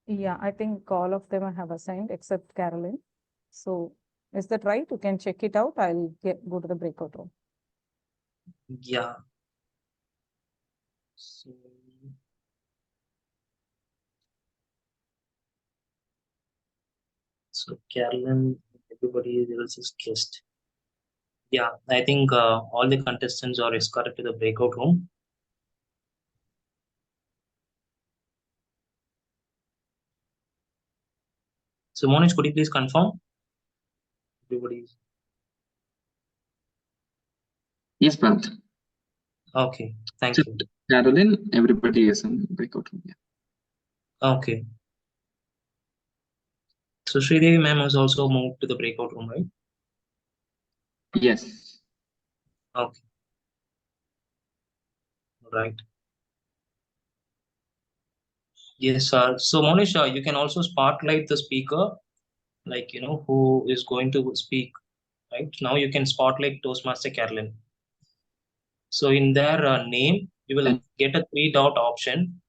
Yeah, I think all of them I have assigned except Carolyn. So is that right? You can check it out. I'll go to the breakout room. Yeah. So Carolyn, everybody else is guest. Yeah, I think all the contestants are escorted to the breakout room. So Monish, could you please confirm? Everybody's Yes, Prant. okay. Thank you. Caroline, everybody is in breakout room. Yeah. Okay. So Sridevi ma'am has also moved to the breakout room, right? Yes. Okay. Right. Yes, sir. So Monish, you can also spotlight the speaker, like who is going to speak. Right now, you can spotlight Toastmaster Carolyn. So in their name, you will get a 3-dot option.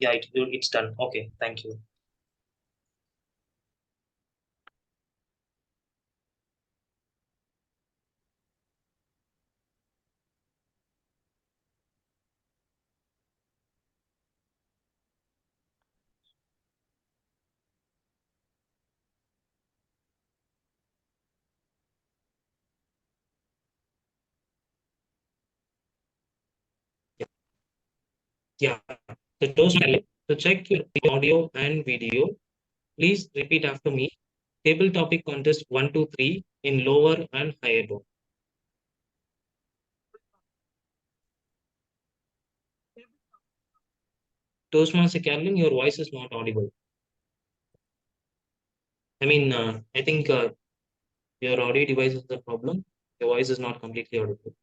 Yeah, it's done. Okay, thank you. Yeah, the Toastmaster. So check your audio and video. Please repeat after me. Table topic contest 1, 2, 3 in lower and higher tone. Toastmaster Carolyn, your voice is not audible. I think your audio device is the problem. Your voice is not completely audible.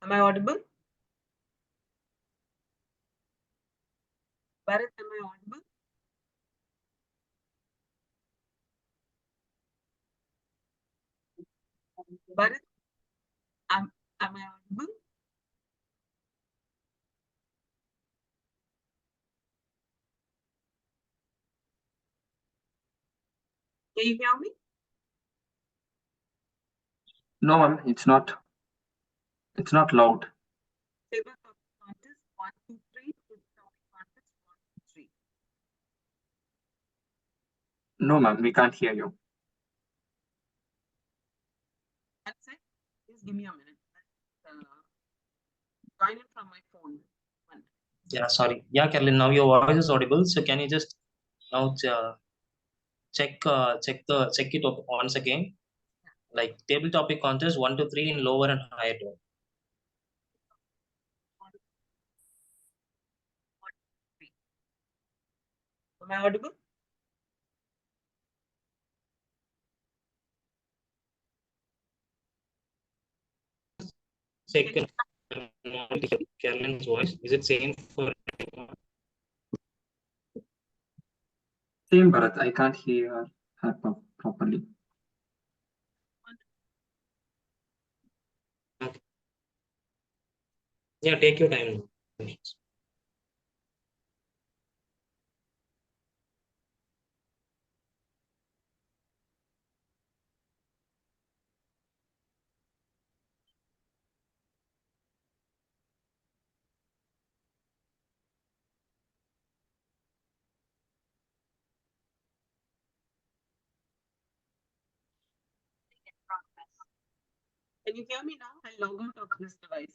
Am I audible? Bharat, am I audible? Bharat, am I audible? Can you hear me? No, ma'am, it's not. It's not loud. Table topic contest 1, 2, 3. Table topic contest 1, 2, 3. No, ma'am, we can't hear you. That's it. Please give me a minute. Join it from my phone. Yeah, sorry. Yeah, Carolyn, now your voice is audible. So can you just now check it up once again? Like table topic contest 1, 2, 3 in lower and higher tone. Am I audible? Second, Carolyn's voice. Is it same for everyone? Same, Bharat. I can't hear her properly. Okay. Yeah, take your time now. Can you hear me now? I'll log out of this device.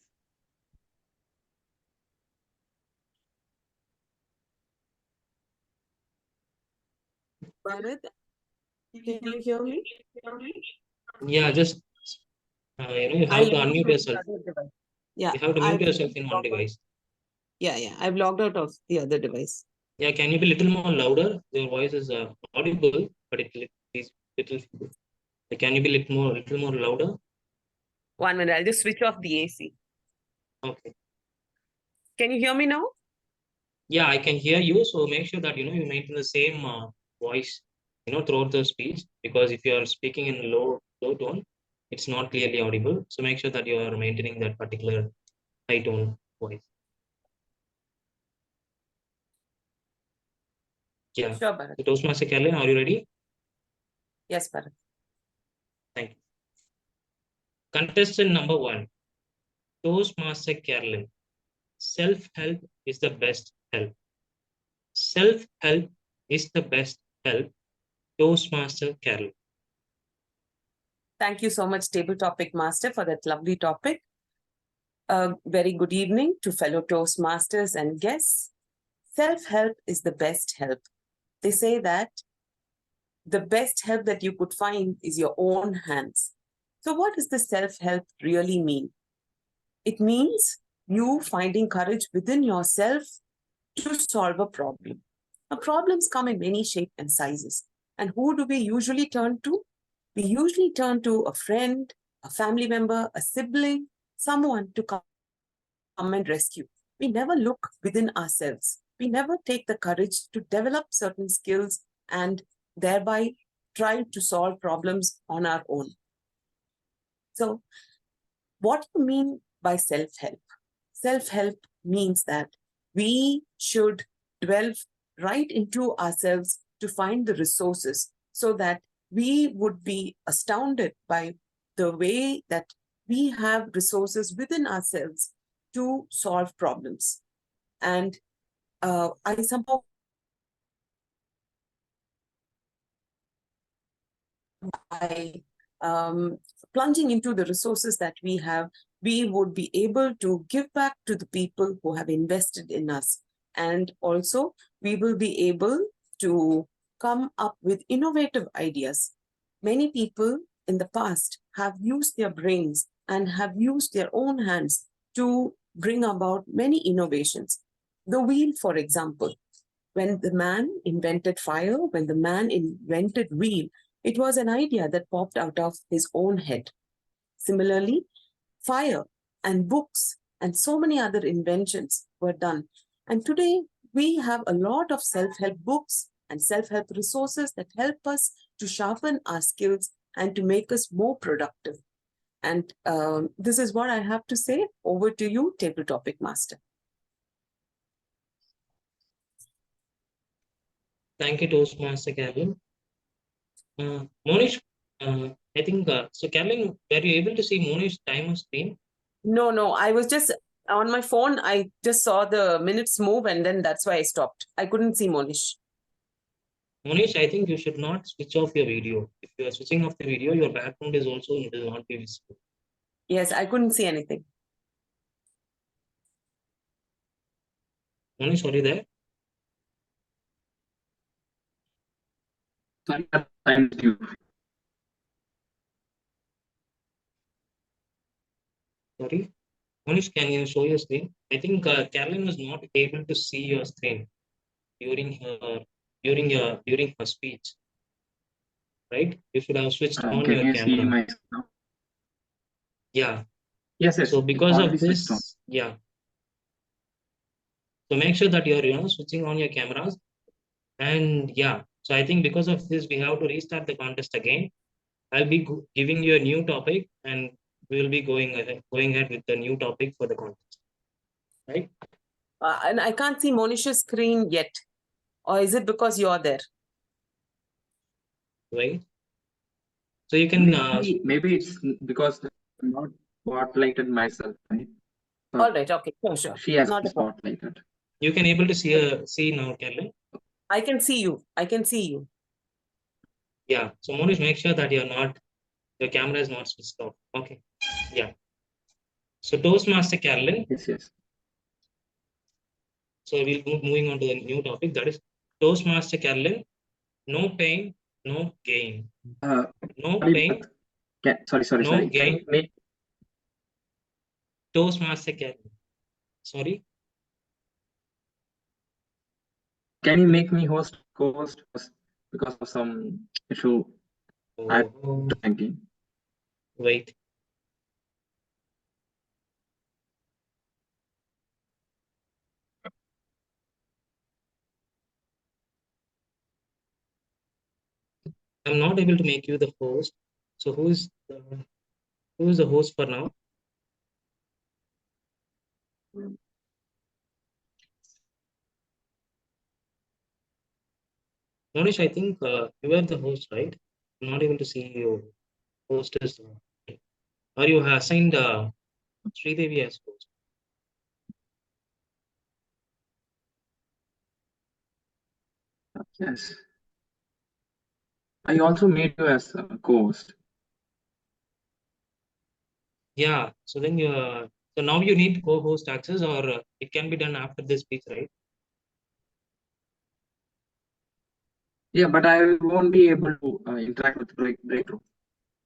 Bharat, can you hear me? Yeah, just you have to unmute yourself. Yeah, You have to mute yourself in one device. Yeah, I've logged out of the other device. Yeah, can you be a little more louder? Your voice is audible, but it is little. Can you be little more louder? 1 minute, I'll just switch off the AC. Okay. Can you hear me now? Yeah, I can hear you. So make sure that you maintain the same voice, throughout the speech. Because if you are speaking in low tone, it's not clearly audible. So make sure that you are maintaining that particular high tone voice. Yeah. Sure, Bharat. So Toastmaster Carolyn, are you ready? Yes, Bharat. Thank you. Contestant number 1, Toastmaster Carolyn. Self-help is the best help. Self-help is the best help. Toastmaster Carol. Thank you so much, Table Topic Master, for that lovely topic. A very good evening to fellow Toastmasters and guests. Self-help is the best help. They say that the best help that you could find is your own hands. So what does the self-help really mean? It means you finding courage within yourself to solve a problem. Now, problems come in many shapes and sizes. And who do we usually turn to? We usually turn to a friend, a family member, a sibling, someone to come and rescue. We never look within ourselves. We never take the courage to develop certain skills and thereby try to solve problems on our own. So, what do you mean by self-help? Self-help means that we should delve right into ourselves to find the resources so that we would be astounded by the way that we have resources within ourselves to solve problems. And I somehow by plunging into the resources that we have, we would be able to give back to the people who have invested in us. And also, we will be able to come up with innovative ideas. Many people in the past have used their brains and have used their own hands to bring about many innovations. The wheel, for example, when the man invented fire, when the man invented wheel, it was an idea that popped out of his own head. Similarly, fire and books and so many other inventions were done. And today we have a lot of self-help books and self-help resources that help us to sharpen our skills and to make us more productive. And this is what I have to say. Over to you, Table Topic Master. Thank you, Toastmaster Carolyn. Monish, I think, so Carolyn, were you able to see Monish's time on screen? No, I was just on my phone. I just saw the minutes move and then that's why I stopped. I couldn't see Monish. Monish, I think you should not switch off your video. If you are switching off the video, your background is also will not be visible. Yes, I couldn't see anything. Monish, are you there? Sorry, I'm with you. Sorry, Monish, can you show your screen? I think Carolyn was not able to see your screen during her speech. Right? You should have switched on Can your you camera. see my now? Yeah. Yes. So because already of switched on. this, yeah. So make sure that you're switching on your cameras. And yeah, so I think because of this, we have to restart the contest again. I'll be giving you a new topic and we'll be going ahead with the new topic for the contest. Right? And I can't see Monish's screen yet. Or is it because you're there? Right. So you can maybe it's because I'm not spotlighted myself, right? So all right, okay, sure. She has not been spotlighted. You can able to see now, Carolyn. I can see you. Yeah. So Monish, make sure that your camera is not switched off. Okay. Yeah. So Toastmaster Carolyn. Yes. So we'll move moving on to the new topic, that is Toastmaster Carolyn. No pain, no gain. No pain. Sorry. No gain. Toastmaster Carolyn. Sorry. Can you make me co-host because of some issue? Wait. I'm not able to make you the host. So who's the host for now? Monish, I think you are the host, right? I'm not able to see your host as. Or you have assigned Sridevi as host. Yes. I also made you as a co-host. Yeah. So then you. So now you need co-host access, or it can be done after this speech, right? Yeah, but I won't be able to interact with breakthrough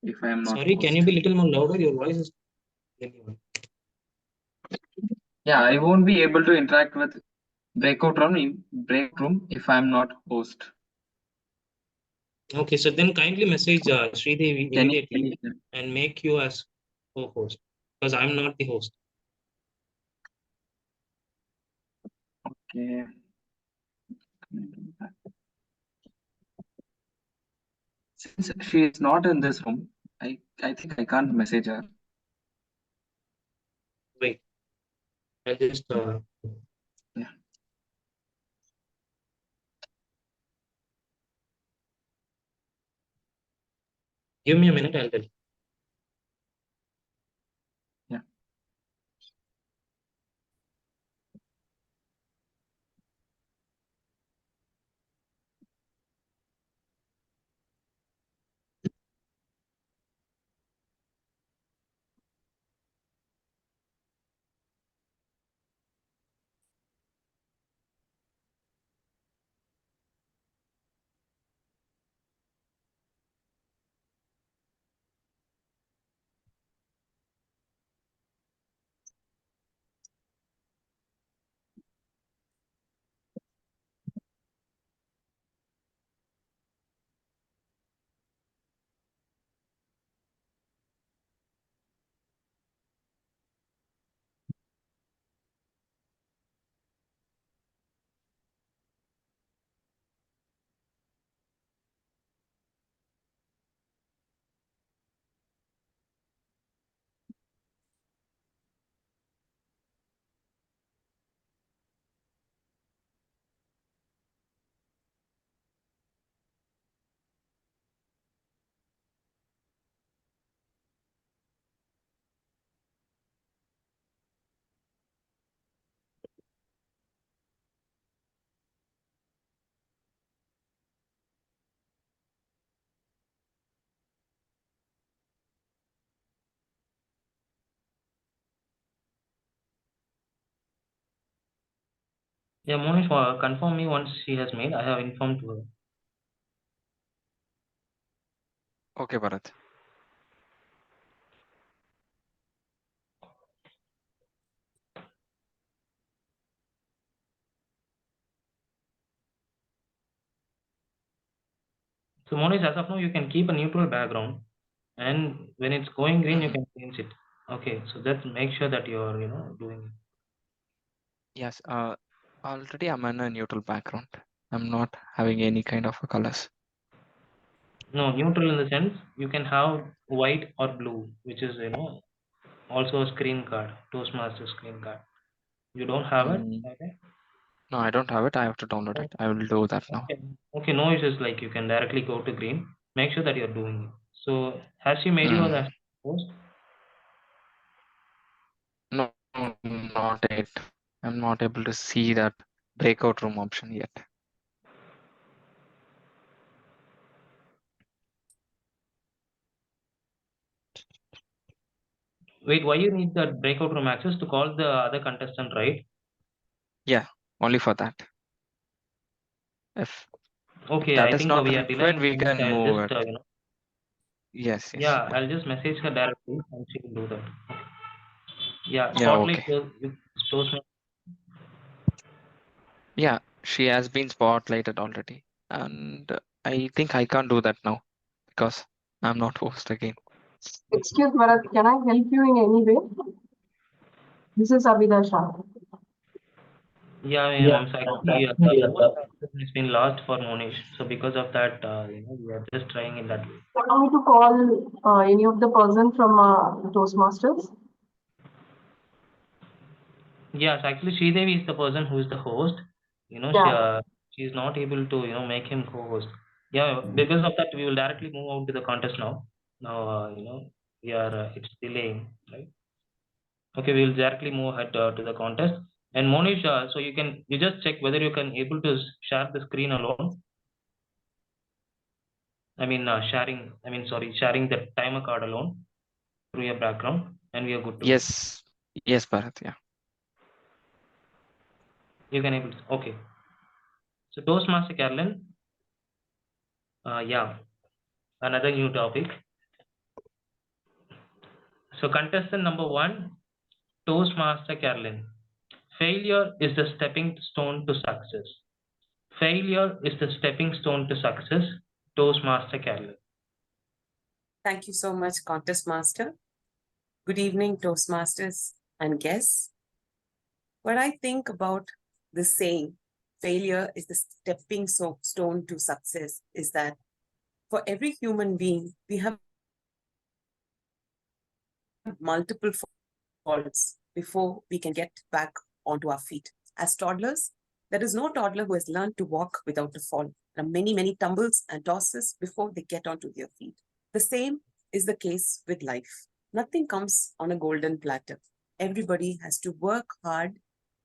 if I am not. Sorry, can you be a little more louder? Your voice is. Yeah, I won't be able to interact with breakout room if I am not host. Okay, so then kindly message Sridevi Can you- immediately and make you as co-host, because I'm not the host. Okay. Since she is not in this room, I think I can't message her. Wait, I just. Yeah. Give me a minute, I'll tell you. Yeah. Yeah, Monish, confirm me once she has made. I have informed to her. Okay, Bharat. So Monish, as of now, you can keep a neutral background, and when it's going green, you can change it. Okay, so just make sure that you're doing it. Yes, already I'm in a neutral background. I'm not having any kind of colors. No, neutral in the sense you can have white or blue, which is also a screen card, Toastmaster screen card. You don't have it? Okay. No, I don't have it. I have to download it. I will do that now. Okay. Okay, no issues. Like you can directly go to green. Make sure that you're doing it. So has she made you as host? No, not yet. I'm not able to see that breakout room option yet. Wait, why you need that breakout room access to call the other contestant, right? Yeah, only for that. If Okay, that I is think not we are required, delaying we too much. can I'll move just, it. Yes, yes. yeah, I'll just message her directly and she will do that. Yeah, Yeah, spotlight okay. with Toastmaster. Yeah, she has been spotlighted already. And I think I can't do that now because I'm not host again. Excuse Bharat, can I help you in any way? This is Abhida Shah. Yeah, ma'am. So actually, the host access has been lost for Monish. So because of that, we are just trying in that way. Want me to call any of the person from Toastmasters? Yes, actually, Sridevi is the person who is the host. Yeah. She's not able to, make him co-host. Yeah, because of that, we will directly move out to the contest now. Now, we are, it's delaying, right? Okay, we will directly move ahead to the contest. And Monish, so you just check whether you can able to share the screen alone. sharing the timer card alone through your background, and we are good to go. Yes. Yes, Bharat. Yeah. You can able to, okay. So Toastmaster Carolyn, yeah, another new topic. So contestant number 1, Toastmaster Carolyn. Failure is the stepping stone to success. Failure is the stepping stone to success. Toastmaster Carolyn. Thank you so much, Contest Master. Good evening, Toastmasters and guests. What I think about the saying, failure is the stepping stone to success, is that for every human being, we have multiple faults before we can get back onto our feet. As toddlers, there is no toddler who has learned to walk without a fall. There are many, many tumbles and tosses before they get onto their feet. The same is the case with life. Nothing comes on a golden platter. Everybody has to work hard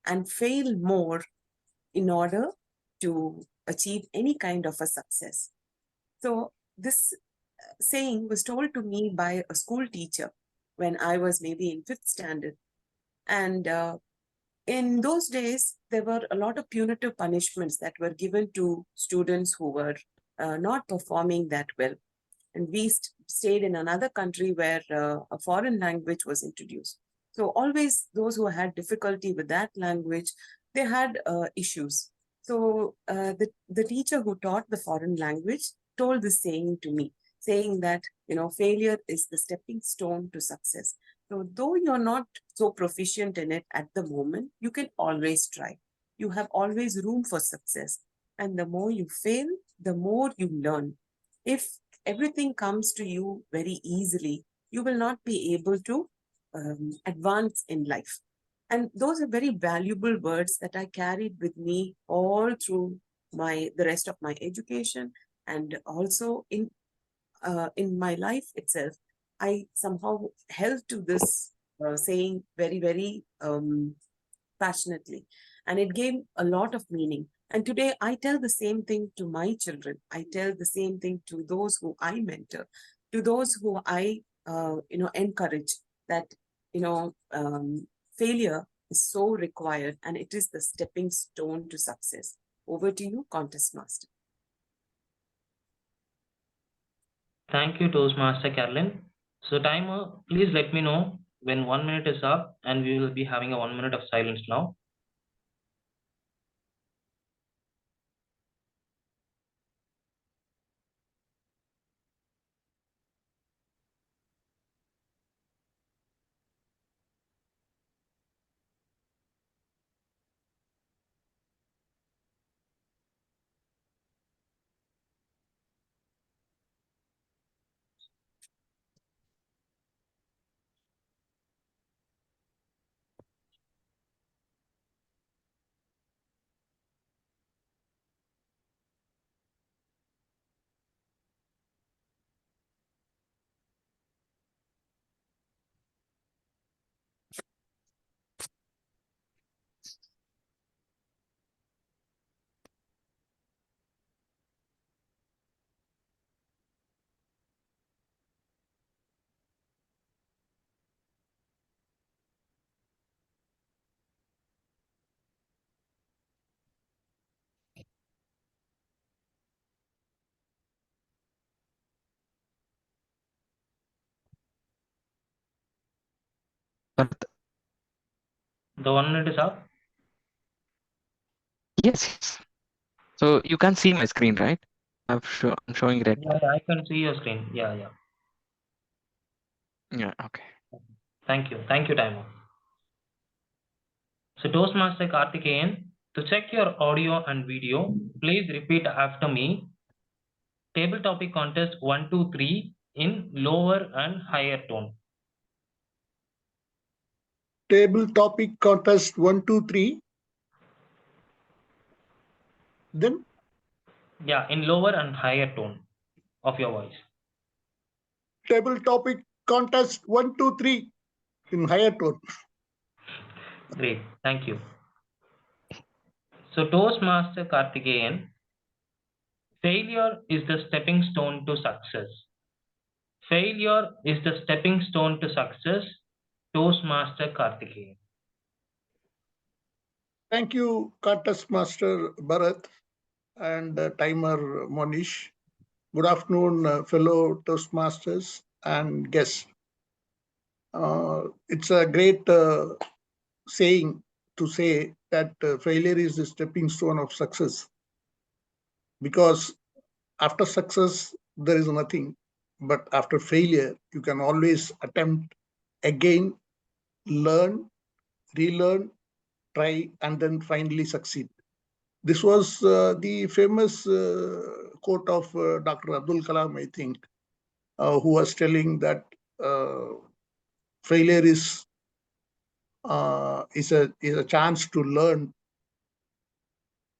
and fail more in order to achieve any kind of a success. So this saying was told to me by a school teacher when I was maybe in 5th standard. And in those days, there were a lot of punitive punishments that were given to students who were not performing that well. And we stayed in another country where a foreign language was introduced. So always those who had difficulty with that language, they had issues. So the teacher who taught the foreign language told this saying to me, saying that, failure is the stepping stone to success. So though you're not so proficient in it at the moment, you can always try. You have always room for success. And the more you fail, the more you learn. If everything comes to you very easily, you will not be able to advance in life. And those are very valuable words that I carried with me all through the rest of my education, and also in my life itself. I somehow held to this saying very, very passionately, and it gave a lot of meaning. And today I tell the same thing to my children. I tell the same thing to those who I mentor, to those who I encourage, that failure is so required, and it is the stepping stone to success. Over to you, Contest Master. Thank you, Toastmaster Carolyn. So timer, please let me know when 1 minute is up, and we will be having a 1 minute of silence now. Bharat. The 1 minute is up? Yes. So you can see my screen, right? I'm showing red. Yeah, I can see your screen. Yeah. Yeah, okay. Thank you, timer. So Toastmaster Karthikeyan, to check your audio and video, please repeat after me. Table topic contest 1, 2, 3 in lower and higher tone. Table topic contest 1, 2, 3. Then? Yeah, in lower and higher tone of your voice. Table topic contest 1, 2, 3 in higher tone. Great, thank you. So Toastmaster Karthikeyan, Failure is the stepping stone to success. Failure is the stepping stone to success. Toastmaster Karthikeyan. Thank you, Contest Master Bharat and Timer Monish. Good afternoon, fellow Toastmasters and guests. It's a great saying to say that failure is the stepping stone of success, because after success, there is nothing. But after failure, you can always attempt again, learn, relearn, try, and then finally succeed. This was the famous quote of Dr. Abdul Kalam, I think, who was telling that failure is a chance to learn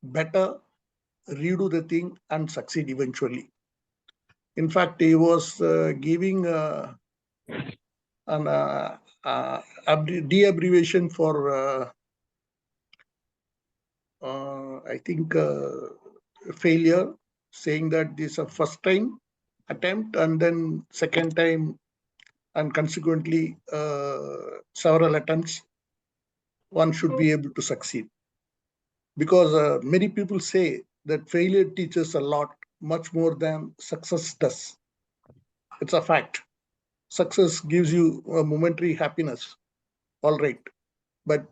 better, redo the thing, and succeed eventually. In fact, he was giving an de-abbreviation for, I think, failure, saying that this is a first time attempt, and then second time, and consequently several attempts, one should be able to succeed. Because many people say that failure teaches a lot, much more than success does. It's a fact. Success gives you a momentary happiness, all right, but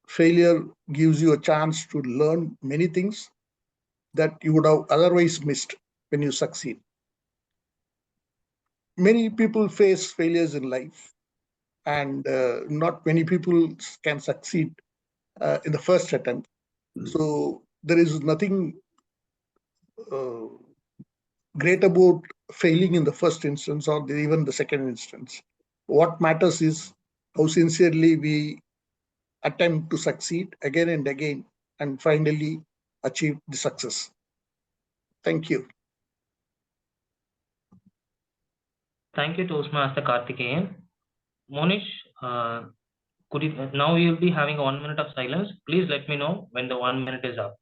failure gives you a chance to learn many things that you would have otherwise missed when you succeed. Many people face failures in life, and not many people can succeed in the first attempt. So there is nothing great about failing in the first instance or even the second instance. What matters is how sincerely we attempt to succeed again and again and finally achieve the success. Thank you. Thank you, Toastmaster Karthikeyan. Monish, could you, now you'll be having 1 minute of silence. Please let me know when the 1 minute is up.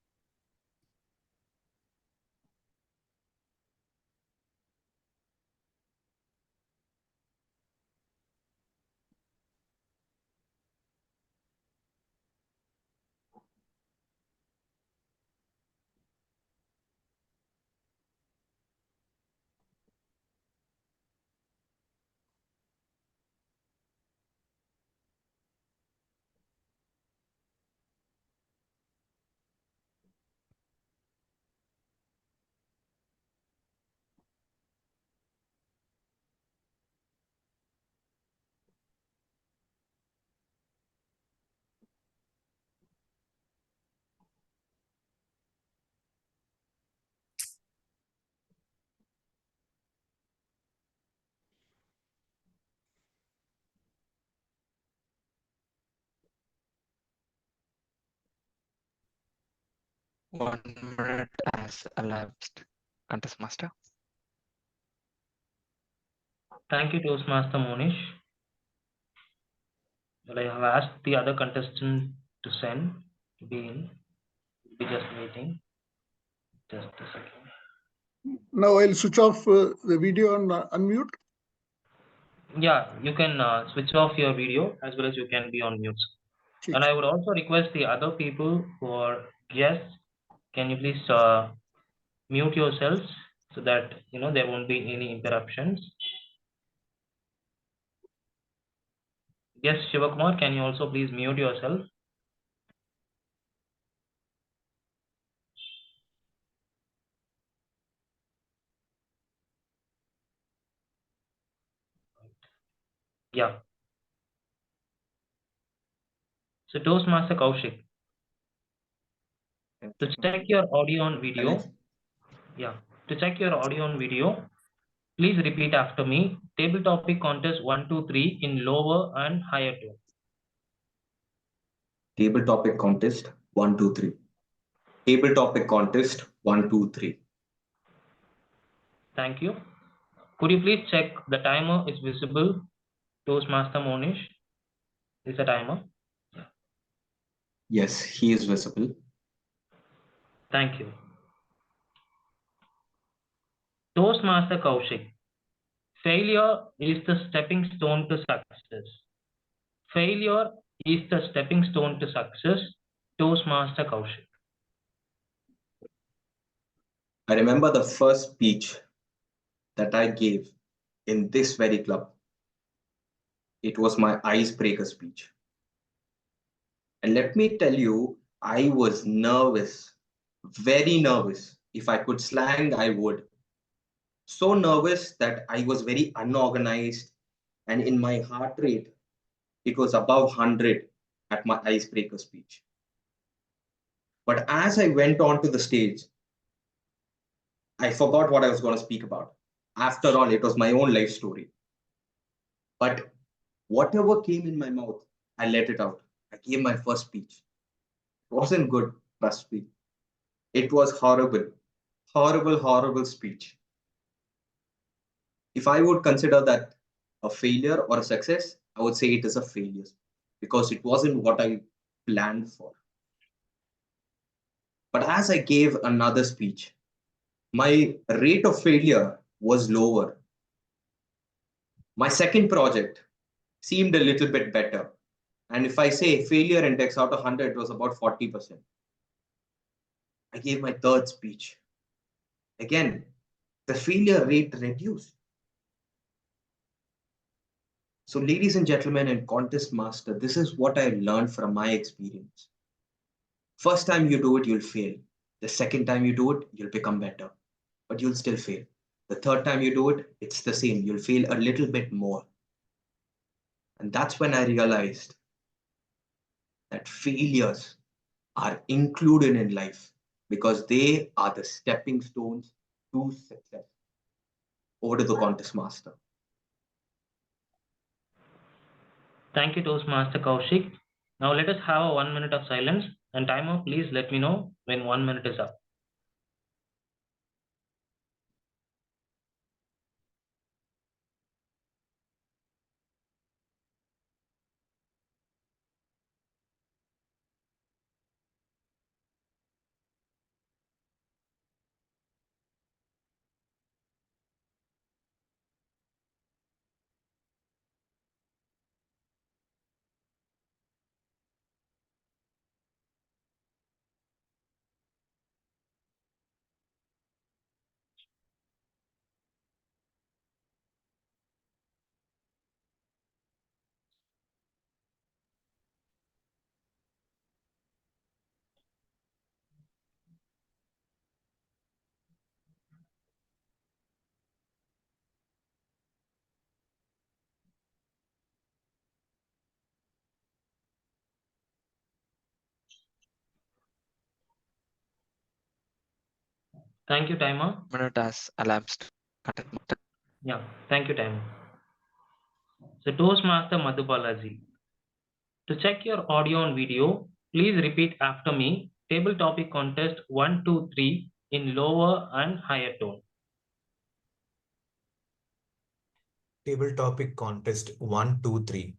One minute has elapsed, Contest Master. Thank you, Toastmaster Monish. Well, I have asked the other contestant to send to be in. Be just waiting. Just a second. Now I'll switch off the video and unmute. Yeah, you can switch off your video as well as you can be on mute. And I would also request the other people who are guests, can you please mute yourselves so that there won't be any interruptions. Yes, Shivakumar, can you also please mute yourself? Yeah. So Toastmaster Kaushik, to check your audio and video, to check your audio and video, please repeat after me. Table topic contest 1, 2, 3 in lower and higher tone. Table topic contest 1, 2, 3. Table topic contest 1, 2, 3. Thank you. Could you please check the timer is visible? Toastmaster Monish, is the timer? Yes, he is visible. Thank you. Toastmaster Kaushik. Failure is the stepping stone to success. Failure is the stepping stone to success. Toastmaster Kaushik. I remember the first speech that I gave in this very club. It was my icebreaker speech. And let me tell you, I was nervous, very nervous. If I could slang, I would. So nervous that I was very unorganized, and in my heart rate, it was above 100 at my icebreaker speech. But as I went onto the stage, I forgot what I was going to speak about. After all, it was my own life story. But whatever came in my mouth, I let it out. I gave my first speech. It wasn't good, trust me. It was horrible, horrible, horrible speech. If I would consider that a failure or a success, I would say it is a failure because it wasn't what I planned for. But as I gave another speech, my rate of failure was lower. My second project seemed a little bit better. And if I say failure index out of 100, it was about 40%. I gave my third speech. Again, the failure rate reduced. So, ladies and gentlemen, and contest master, this is what I learned from my experience. First time you do it, you'll fail. The second time you do it, you'll become better, but you'll still fail. The third time you do it, it's the same. You'll fail a little bit more. And that's when I realized that failures are included in life because they are the stepping stones to success. Over to the contest master. Thank you, Toastmaster Kaushik. Now let us have a 1 minute of silence. And timer, please let me know when 1 minute is up. Thank you, timer. Minute as elapsed. Yeah, thank you, timer. So, Toastmaster Madhubalaji. To check your audio and video, please repeat after me. Table topic contest 1, 2, 3 in lower and higher tone. Table topic contest 1, 2, 3.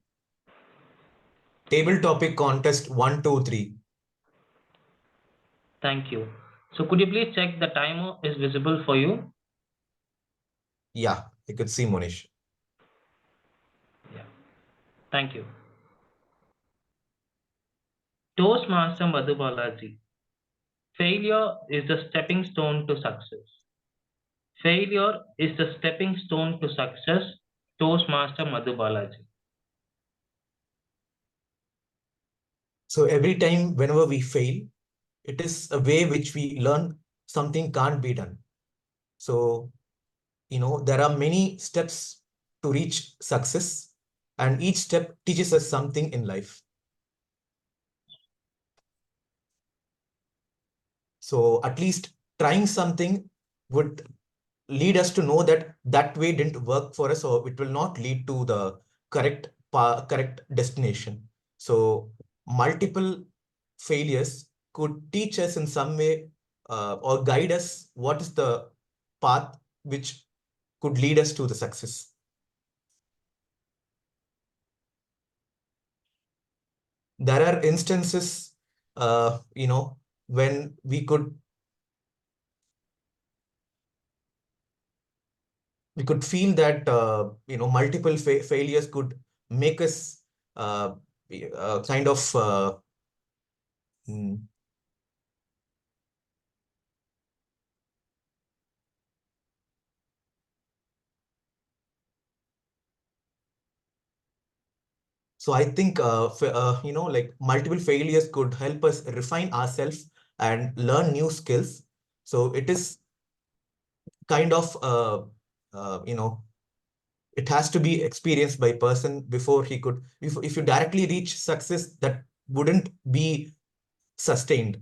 Table topic contest 1, 2, 3. Thank you. So could you please check the timer is visible for you? Yeah, I could see Monish. Yeah. Thank you. Toastmaster Madhubalaji. Failure is the stepping stone to success. Failure is the stepping stone to success. Toastmaster Madhubalaji. So every time whenever we fail, it is a way which we learn something can't be done. So, there are many steps to reach success, and each step teaches us something in life. So at least trying something would lead us to know that that way didn't work for us, or it will not lead to the correct destination. So multiple failures could teach us in some way or guide us what is the path which could lead us to the success. There are instances, when we could we could feel that multiple failures could make us kind of mm, so I think like multiple failures could help us refine ourselves and learn new skills. So it is kind of it has to be experienced by person before he could, if you directly reach success, that wouldn't be sustained.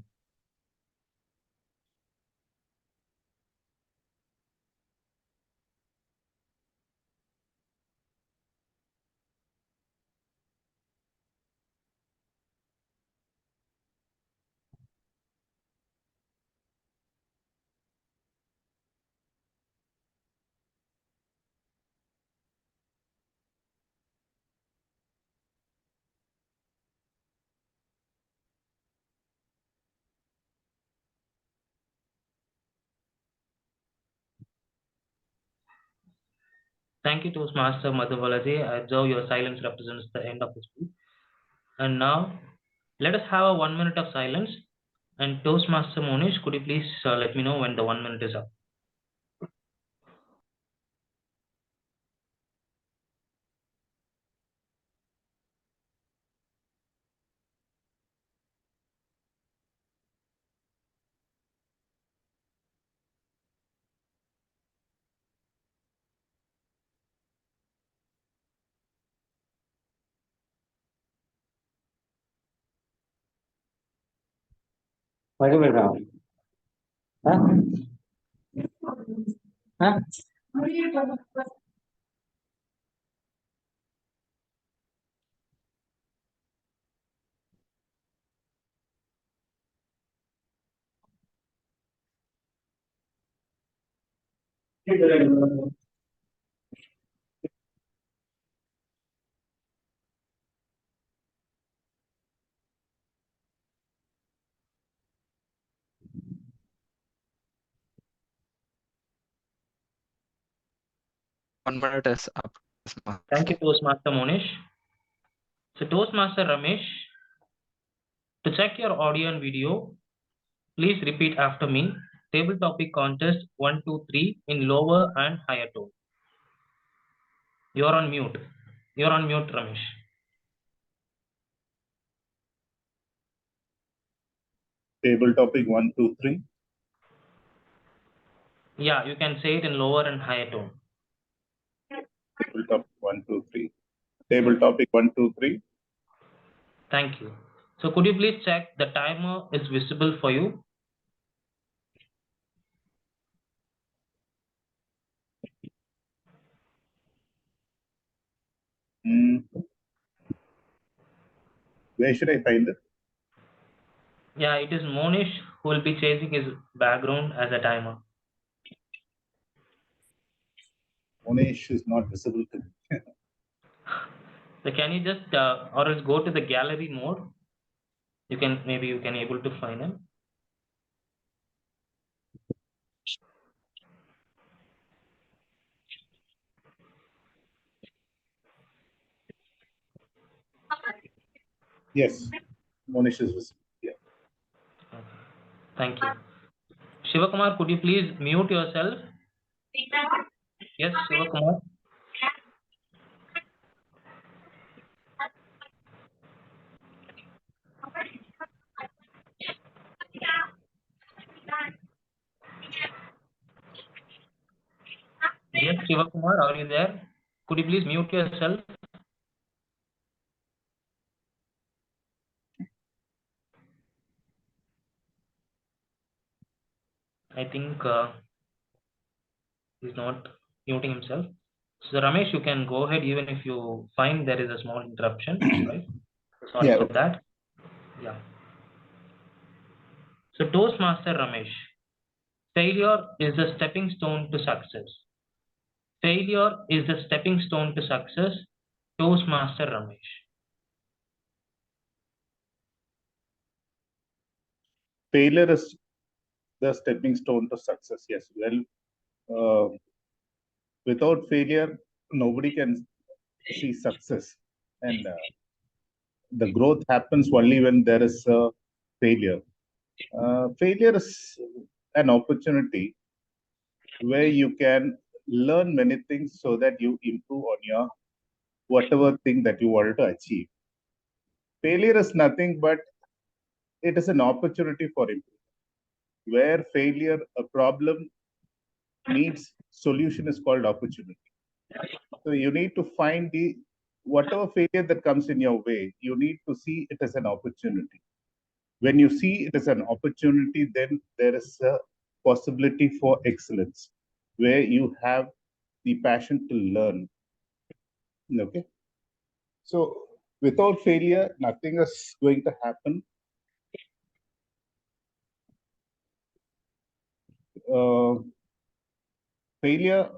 Thank you, Toastmaster Madhuvalaji. I observe your silence represents the end of the speech. And now, let us have a 1 minute of silence. And Toastmaster Monish, could you please let me know when the 1 minute is up? Huh? One minute is up. Thank you, Toastmaster Monish. So, Toastmaster Ramesh, to check your audio and video, please repeat after me. Table topic contest 1, 2, 3 in lower and higher tone. You're on mute. You're on mute, Ramesh. Table topic 1, 2, 3. Yeah, you can say it in lower and higher tone. Table topic 1, 2, 3. Table topic 1, 2, 3. Thank you. So could you please check the timer is visible for you? Where should I find it? Yeah, it is Monish who will be changing his background as a timer. Monish is not visible to me. So can you just or else go to the gallery mode? You can able to find him. Yes, Monish is visible. Yeah. Thank you. Shivakumar, could you please mute yourself? Yes, Shivakumar. Yes, Shivakumar, are you there? Could you please mute yourself? I think he's not muting himself. So Ramesh, you can go ahead even if you find there is a small interruption, right? Sorry Yeah, for okay. that. Yeah. So Toastmaster Ramesh, failure is the stepping stone to success. Failure is the stepping stone to success. Toastmaster Ramesh. Failure is the stepping stone to success. Yes, well, Without failure, nobody can see success. And the growth happens only when there is a failure. Failure is an opportunity where you can learn many things so that you improve on your whatever thing that you wanted to achieve. Failure is nothing but it is an opportunity for improvement. Where failure, a problem needs solution is called opportunity. So you need to find the whatever failure that comes in your way, you need to see it as an opportunity. When you see it as an opportunity, then there is a possibility for excellence, where you have the passion to learn. Okay. So without failure, nothing is going to happen. Failure.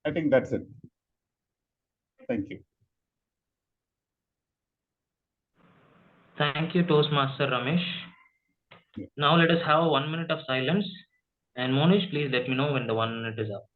I think that's it. Thank you. Thank you, Toastmaster Ramesh. Now let us have 1 minute of silence. And Monish, please let me know when the 1 minute is up.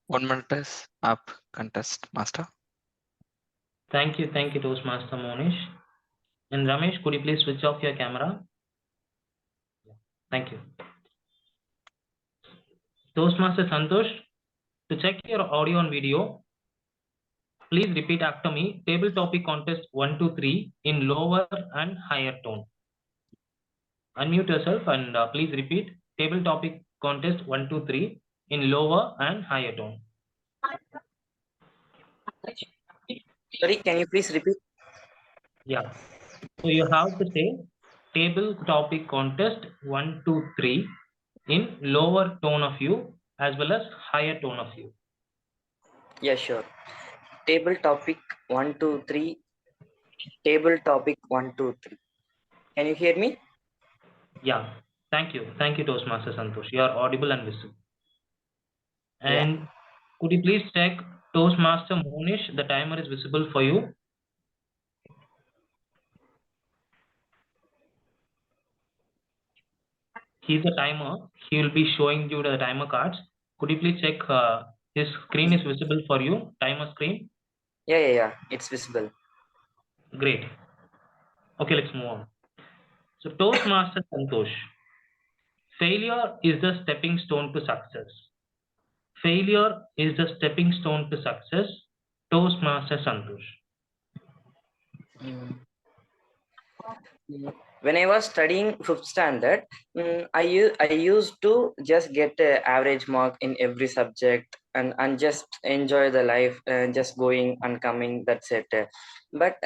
One minute is up, contest master. Thank you, Toastmaster Monish. And Ramesh, could you please switch off your camera? Thank you. Toastmaster Santosh, to check your audio and video, please repeat after me. Table topic contest 1, 2, 3 in lower and higher tone. Unmute yourself and please repeat. Table topic contest 1, 2, 3 in lower and higher tone. Sorry, can you please repeat? Yeah. So you have to say table topic contest 1, 2, 3 in lower tone of view as well as higher tone of view. Yeah, sure. Table topic 1, 2, 3. Table topic 1, 2, 3. Can you hear me? Yeah. Thank you, Toastmaster Santosh. You are audible and visible. And could you please check Toastmaster Monish? The timer is visible for you. He's a timer. He will be showing you the timer cards. Could you please check his screen is visible for you? Timer screen. Yeah. It's visible. Great. Okay, let's move on. So Toastmaster Santosh. Failure is the stepping stone to success. Failure is the stepping stone to success. Toastmaster Santosh. When I was studying 5th standard, I used to just get an average mark in every subject and just enjoy the life, just going and coming. That's it. But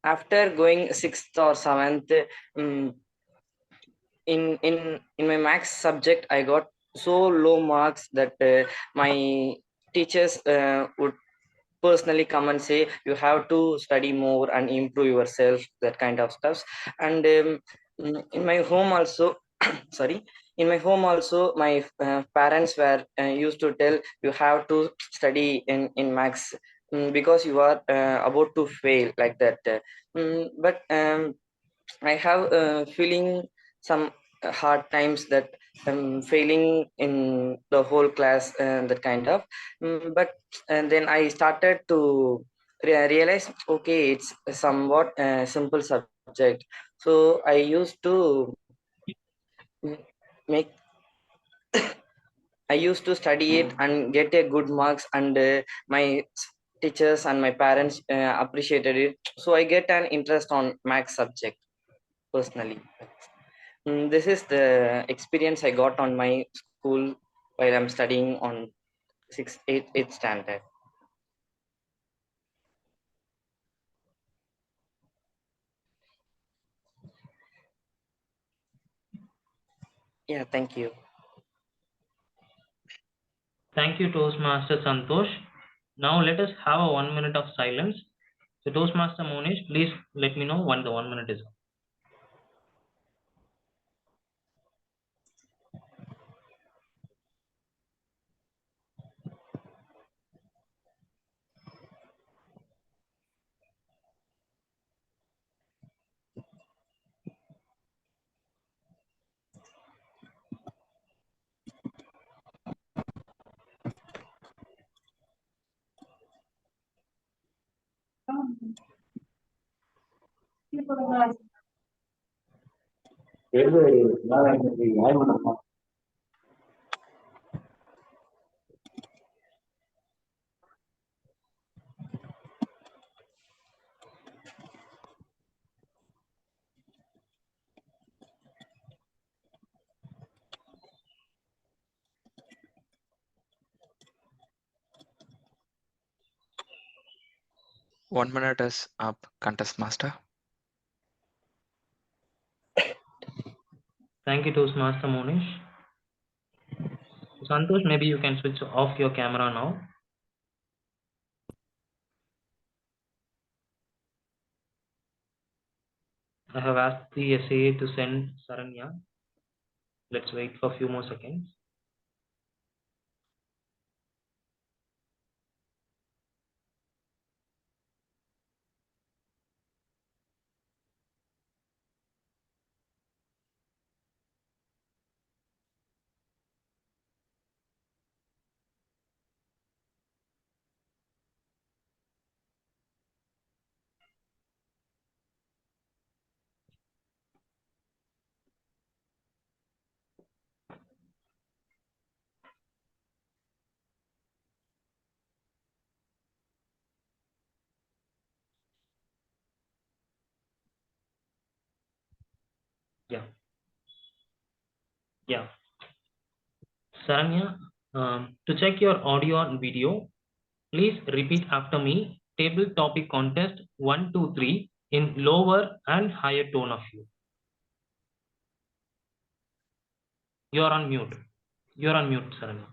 after going 6th or 7th, in my maths subject, I got so low marks that my teachers would personally come and say you have to study more and improve yourself, that kind of stuff. And in my home also sorry, in my home also my parents were used to tell you have to study in maths, because you are about to fail, like that. But I have feeling some hard times that failing in the whole class, that kind of. But and then I started to realize, okay, it's somewhat simple subject. So So I used to make I used to study it and get a good marks, and my teachers and my parents appreciated it. So I get an interest on math subject personally. This is the experience I got on my school while I'm studying on 8th standard. Yeah, thank you. Thank you, Toastmaster Santosh. Now let us have a 1 minute of silence. So Toastmaster Monish, please let me know when the 1 minute is up. One minute is up, contest master. Thank you, Toastmaster Monish. Santosh, maybe you can switch off your camera now. I have asked the SAA to send Saranya. Let's wait for a few more seconds. Yeah. Saranya, to check your audio and video, please repeat after me. Table topic contest 1, 2, 3 in lower and higher tone of view. You're on mute. You're on mute, Saranya.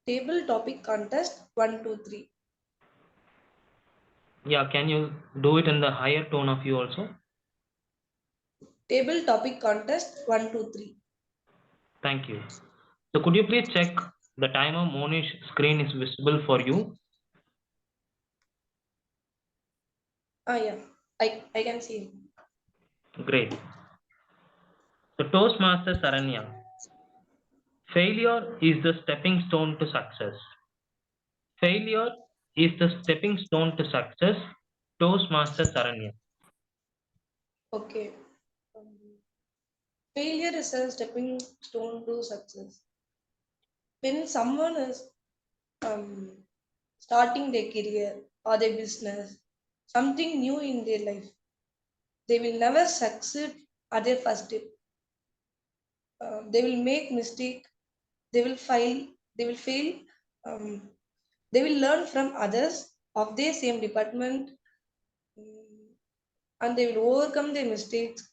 Table topic contest 1, 2, 3. Yeah, can you do it in the higher tone of view also? Table topic contest 1, 2, 3. Thank you. So could you please check the timer Monish screen is visible for you? Yeah, I can see. Great. So Toastmaster Saranya, failure is the stepping stone to success. Failure is the stepping stone to success. Toastmaster Saranya. Okay. Failure is a stepping stone to success. When someone is starting their career or their business, something new in their life, they will never succeed at their first step. They will make mistake, they will fail, um, they will learn from others of their same department, and they will overcome their mistakes.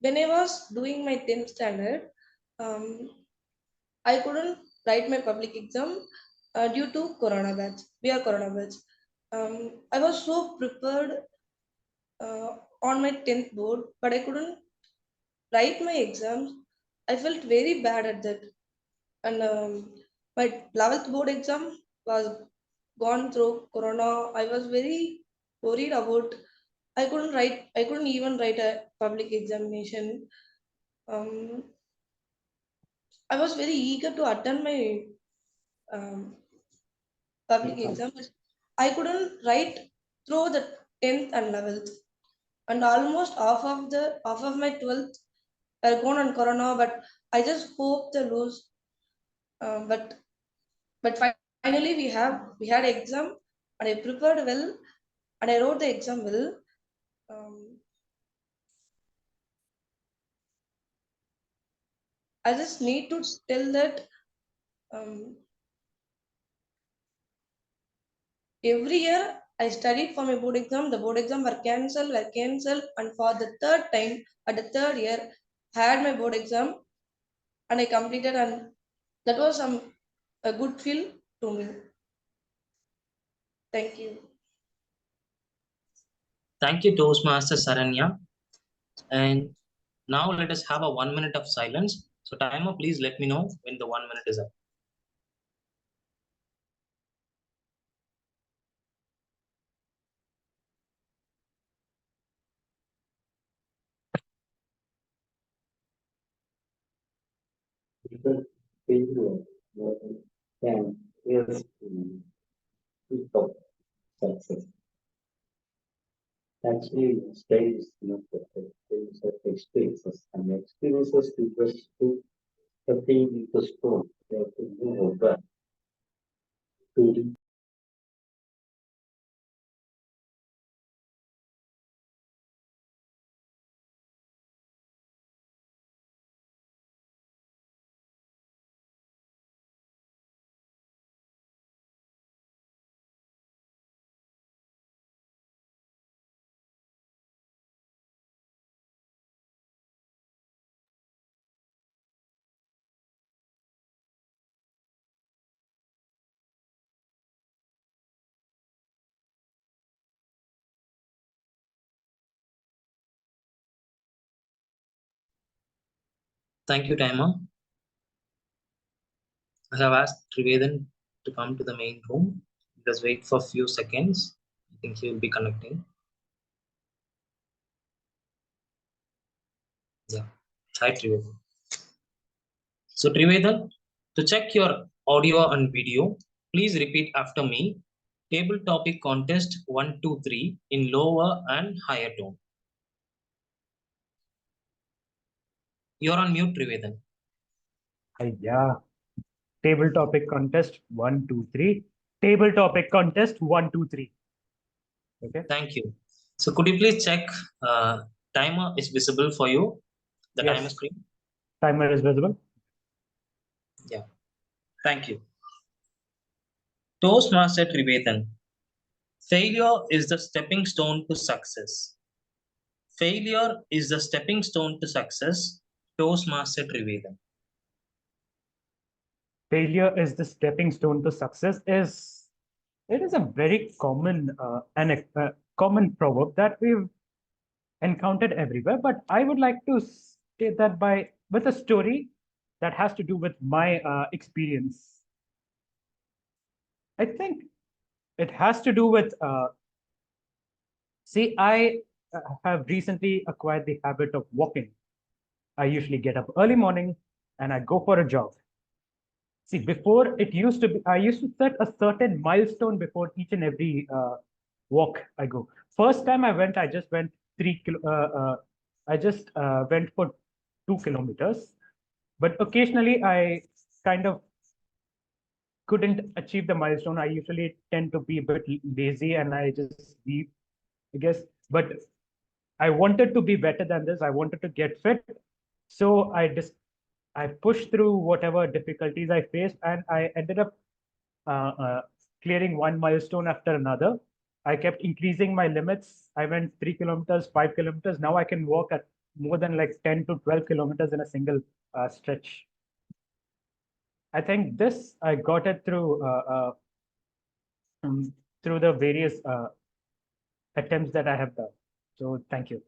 When I was doing my 10th standard, I couldn't write my public exam due to Corona batch. We are Corona batch. I was so prepared on my 10th board, but I couldn't write my exams. I felt very bad at that. And my 11th board exam was gone through Corona. I was very worried about. I couldn't even write a public examination. I was very eager to attend my public exam, but I couldn't write through the 10th and 11th, and almost half of my 12th were gone on corona. But I just hope the lose. But finally we had exam, and I prepared well, and I wrote the exam well. I just need to tell that every year I studied for my board exam. The board exam were cancelled, and for the third time, at the third year, I had my board exam, and I completed, and that was a good feel to me. Thank you. Thank you, Toastmaster Saranya. And now let us have a 1 minute of silence. So timer, please let me know when the 1 minute is up. Yes, success. Actually, style is not perfect. Things are experiences, and experiences teach us to stepping into stone. We have to move back to Thank you, timer. I have asked Trivedan to come to the main room. Let's wait for a few seconds. I think he will be connecting. Yeah. Hi, Trivedan. So, Trivedan, to check your audio and video, please repeat after me. Table topic contest 1, 2, 3 in lower and higher tone. You're on mute, Trivedan. Yeah. Table topic contest 1, 2, 3. Table topic contest 1, 2, 3. Okay. Thank you. So could you please check timer is visible for you? The timer screen? Timer is visible. Yeah. Thank you. Toastmaster Trivedan. Failure is the stepping stone to success. Failure is the stepping stone to success. Toastmaster Trivedan. Failure is the stepping stone to success is it is a very common common proverb that we've encountered everywhere, but I would like to state that with a story that has to do with my experience. I think it has to do with see, I have recently acquired the habit of walking. I usually get up early morning and I go for a jog. See, before it used to be, I used to set a certain milestone before each and every walk I go. First time I went, I just went I just went for 2 kilometers. But occasionally I kind of couldn't achieve the milestone. I usually tend to be a bit lazy and I just leave, I guess. But I wanted to be better than this. I wanted to get fit. So I pushed through whatever difficulties I faced, and I ended up clearing one milestone after another. I kept increasing my limits. I went 3 kilometers, 5 kilometers. Now I can walk at more than like 10 to 12 kilometers in a single stretch. I think this I got it through the various attempts that I have done. So thank you.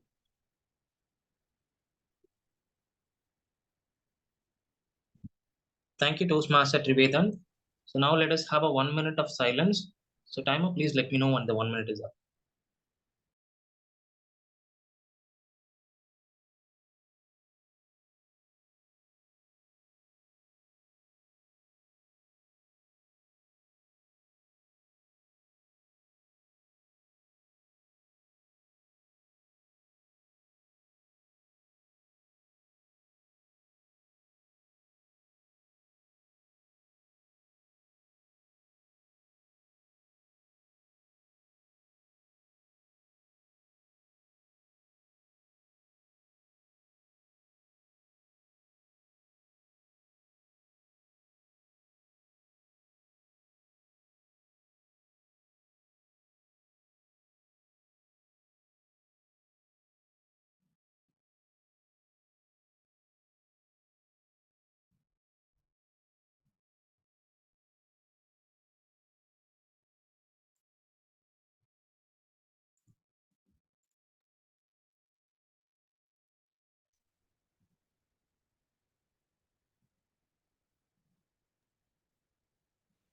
Thank you, Toastmaster Trivedan. So now let us have a 1 minute of silence. So timer, please let me know when the 1 minute is up.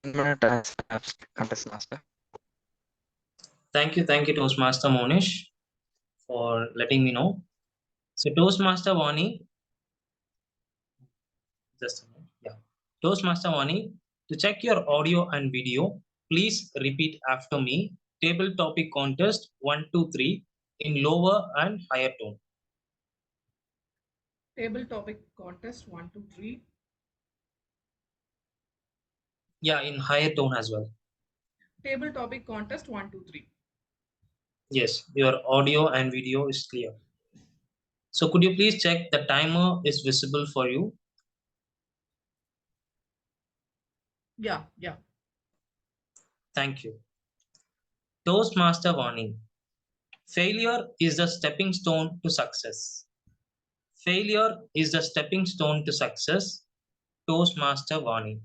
1 minute as contest master. Thank you, Toastmaster Monish, for letting me know. So Toastmaster Vani, just a minute. Yeah. Toastmaster Vani, to check your audio and video, please repeat after me. Table topic contest 1, 2, 3 in lower and higher tone. Table topic contest 1, 2, 3. Yeah, in higher tone as well. Table topic contest 1, 2, 3. Yes, your audio and video is clear. So could you please check the timer is visible for you? Yeah. Thank you. Toastmaster warning. Failure is the stepping stone to success. Failure is the stepping stone to success. Toastmaster warning.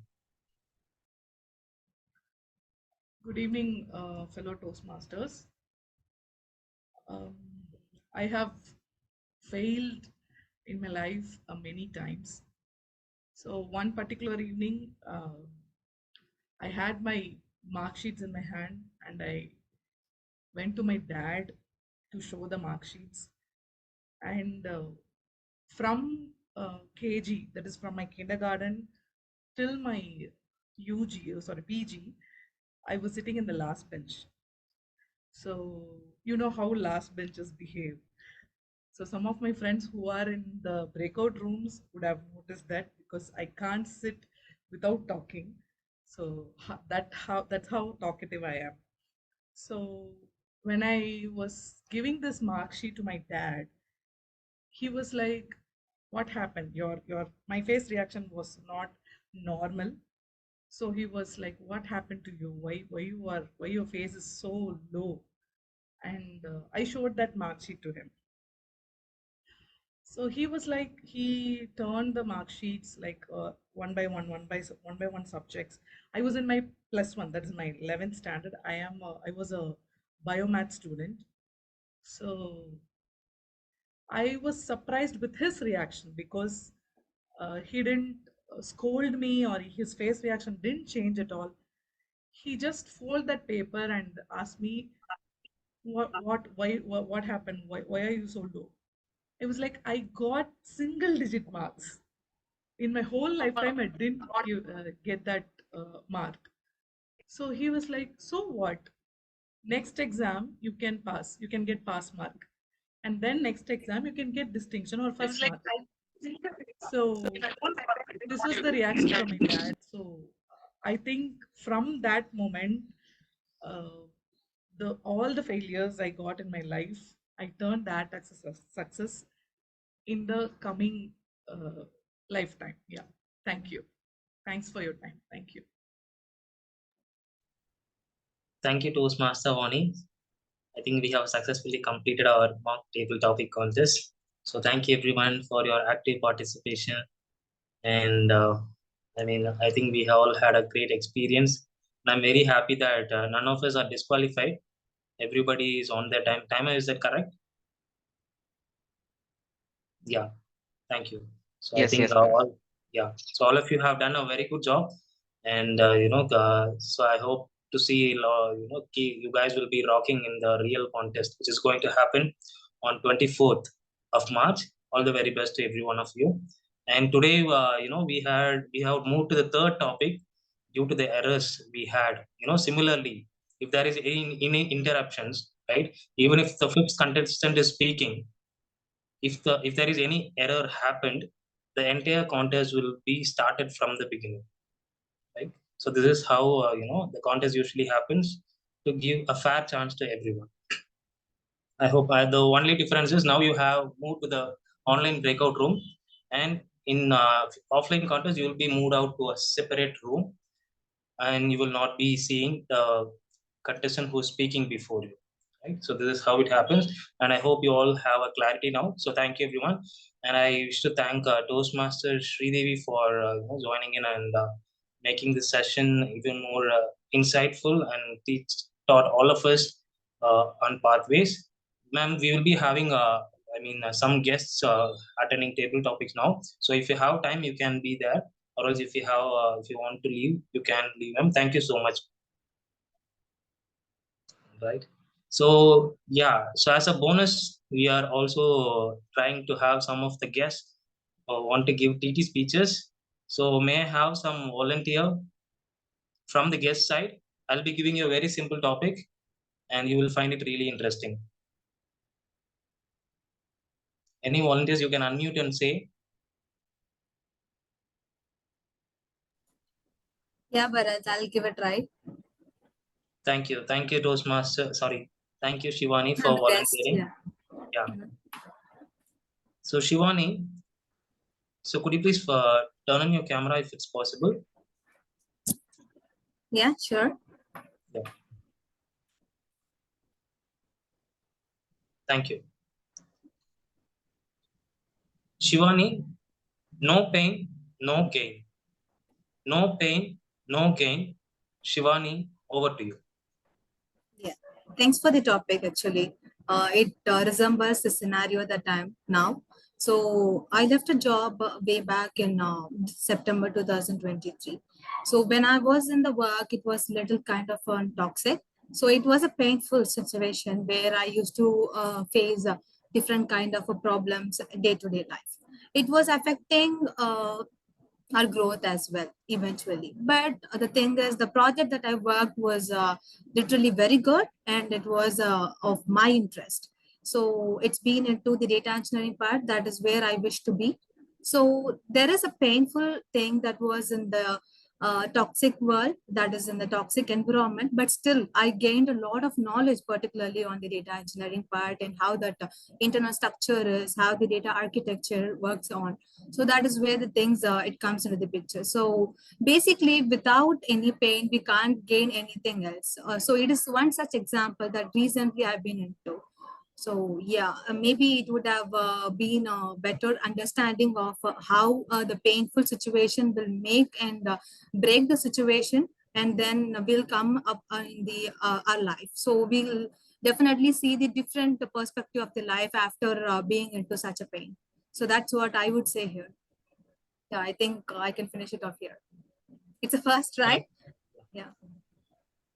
Good evening, fellow Toastmasters. I have failed in my life many times. So one particular evening, I had my mark sheets in my hand and I went to my dad to show the mark sheets. And from KG, that is from my kindergarten till my PG, I was sitting in the last bench. So you know how last benches behave. So some of my friends who are in the breakout rooms would have noticed that because I can't sit without talking. So that's how talkative I am. So when I was giving this mark sheet to my dad, he was like, "What happened? Your my face reaction was not normal." So he was like, "What happened to you? Why your face is so low?" And I showed that mark sheet to him. So he was like, he turned the mark sheets like one by one subjects. I was in my +1, that is my 11th standard. I was a biomath student. So I was surprised with his reaction because he didn't scold me or his face reaction didn't change at all. He just folded that paper and asked me, what happened? Why are you so low? It was like I got single digit marks. In my whole lifetime, I didn't get that mark. So he was like, so what? Next exam, you can pass. You can get pass mark. And then next exam, you can get distinction or first mark. So this was the reaction from my dad. So I think from that moment, uh, all the failures I got in my life, I turned that as a success in the coming lifetime. Yeah. Thank you. Thanks for your time. Thank you. Thank you, Toastmaster Vani. I think we have successfully completed our mock table topic contest. So thank you everyone for your active participation. And I think we all had a great experience. And I'm very happy that none of us are disqualified. Everybody is on their time. Timer, is that correct? Yeah. Thank you. So I Yes, think yes, correct. so all of you have done a very good job, and so I hope to see you guys will be rocking in the real contest, which is going to happen on 24th of March. All the very best to every one of you. And today, we have moved to the third topic due to the errors we had. Similarly, if there is any interruptions, right? Even if the fifth contestant is speaking, if there is any error happened, the entire contest will be started from the beginning, right? So this is how the contest usually happens, to give a fair chance to everyone. I hope the only difference is now you have moved to the online breakout room, and in offline contest you will be moved out to a separate room, and you will not be seeing the contestant who is speaking before you, right? So this is how it happens, and I hope you all have a clarity now. So thank you everyone, and I wish to thank Toastmaster Sridevi for joining in and making this session even more insightful and taught all of us on pathways. Ma'am, we will be having some guests attending table topics now. So if you have time, you can be there or else if you want to leave, you can leave, ma'am. Thank you so much. Right. So yeah, so as a bonus, we are also trying to have some of the guests want to give TT speeches. So may I have some volunteer from the guest side? I'll be giving you a very simple topic and you will find it really interesting. Any volunteers, you can unmute and say. Yeah, Bharat, I'll give it a try. Thank you. Thank you, Toastmaster. Sorry. Thank you, Shivani, for I'm the guest, volunteering. yeah. Yeah. So Shivani, so could you please turn on your camera if it's possible? Yeah, sure. Yeah. Thank you. Shivani, no pain, no gain. No pain, no gain. Shivani, over to you. Yeah, thanks for the topic. Actually, it resembles the scenario that I'm now. So I left a job way back in September 2023. So when I was in the work, it was little kind of toxic. So it was a painful situation where I used to face different kind of problems day to day life. It was affecting our growth as well eventually. But the thing is, the project that I worked was literally very good and it was of my interest. So it's been into the data engineering part. That is where I wish to be. So there is a painful thing that was in the toxic world, that is in the toxic environment, but still I gained a lot of knowledge, particularly on the data engineering part and how that internal structure is, how the data architecture works on. So that is where the things it comes into the picture. So basically, without any pain, we can't gain anything else. So it is one such example that recently I've been into. So yeah, maybe it would have been a better understanding of how the painful situation will make and break the situation, and then will come up in the our life. So we'll definitely see the different perspective of the life after being into such a pain. So that's what I would say here. Yeah, I think I can finish it off here. It's a first try. Yeah.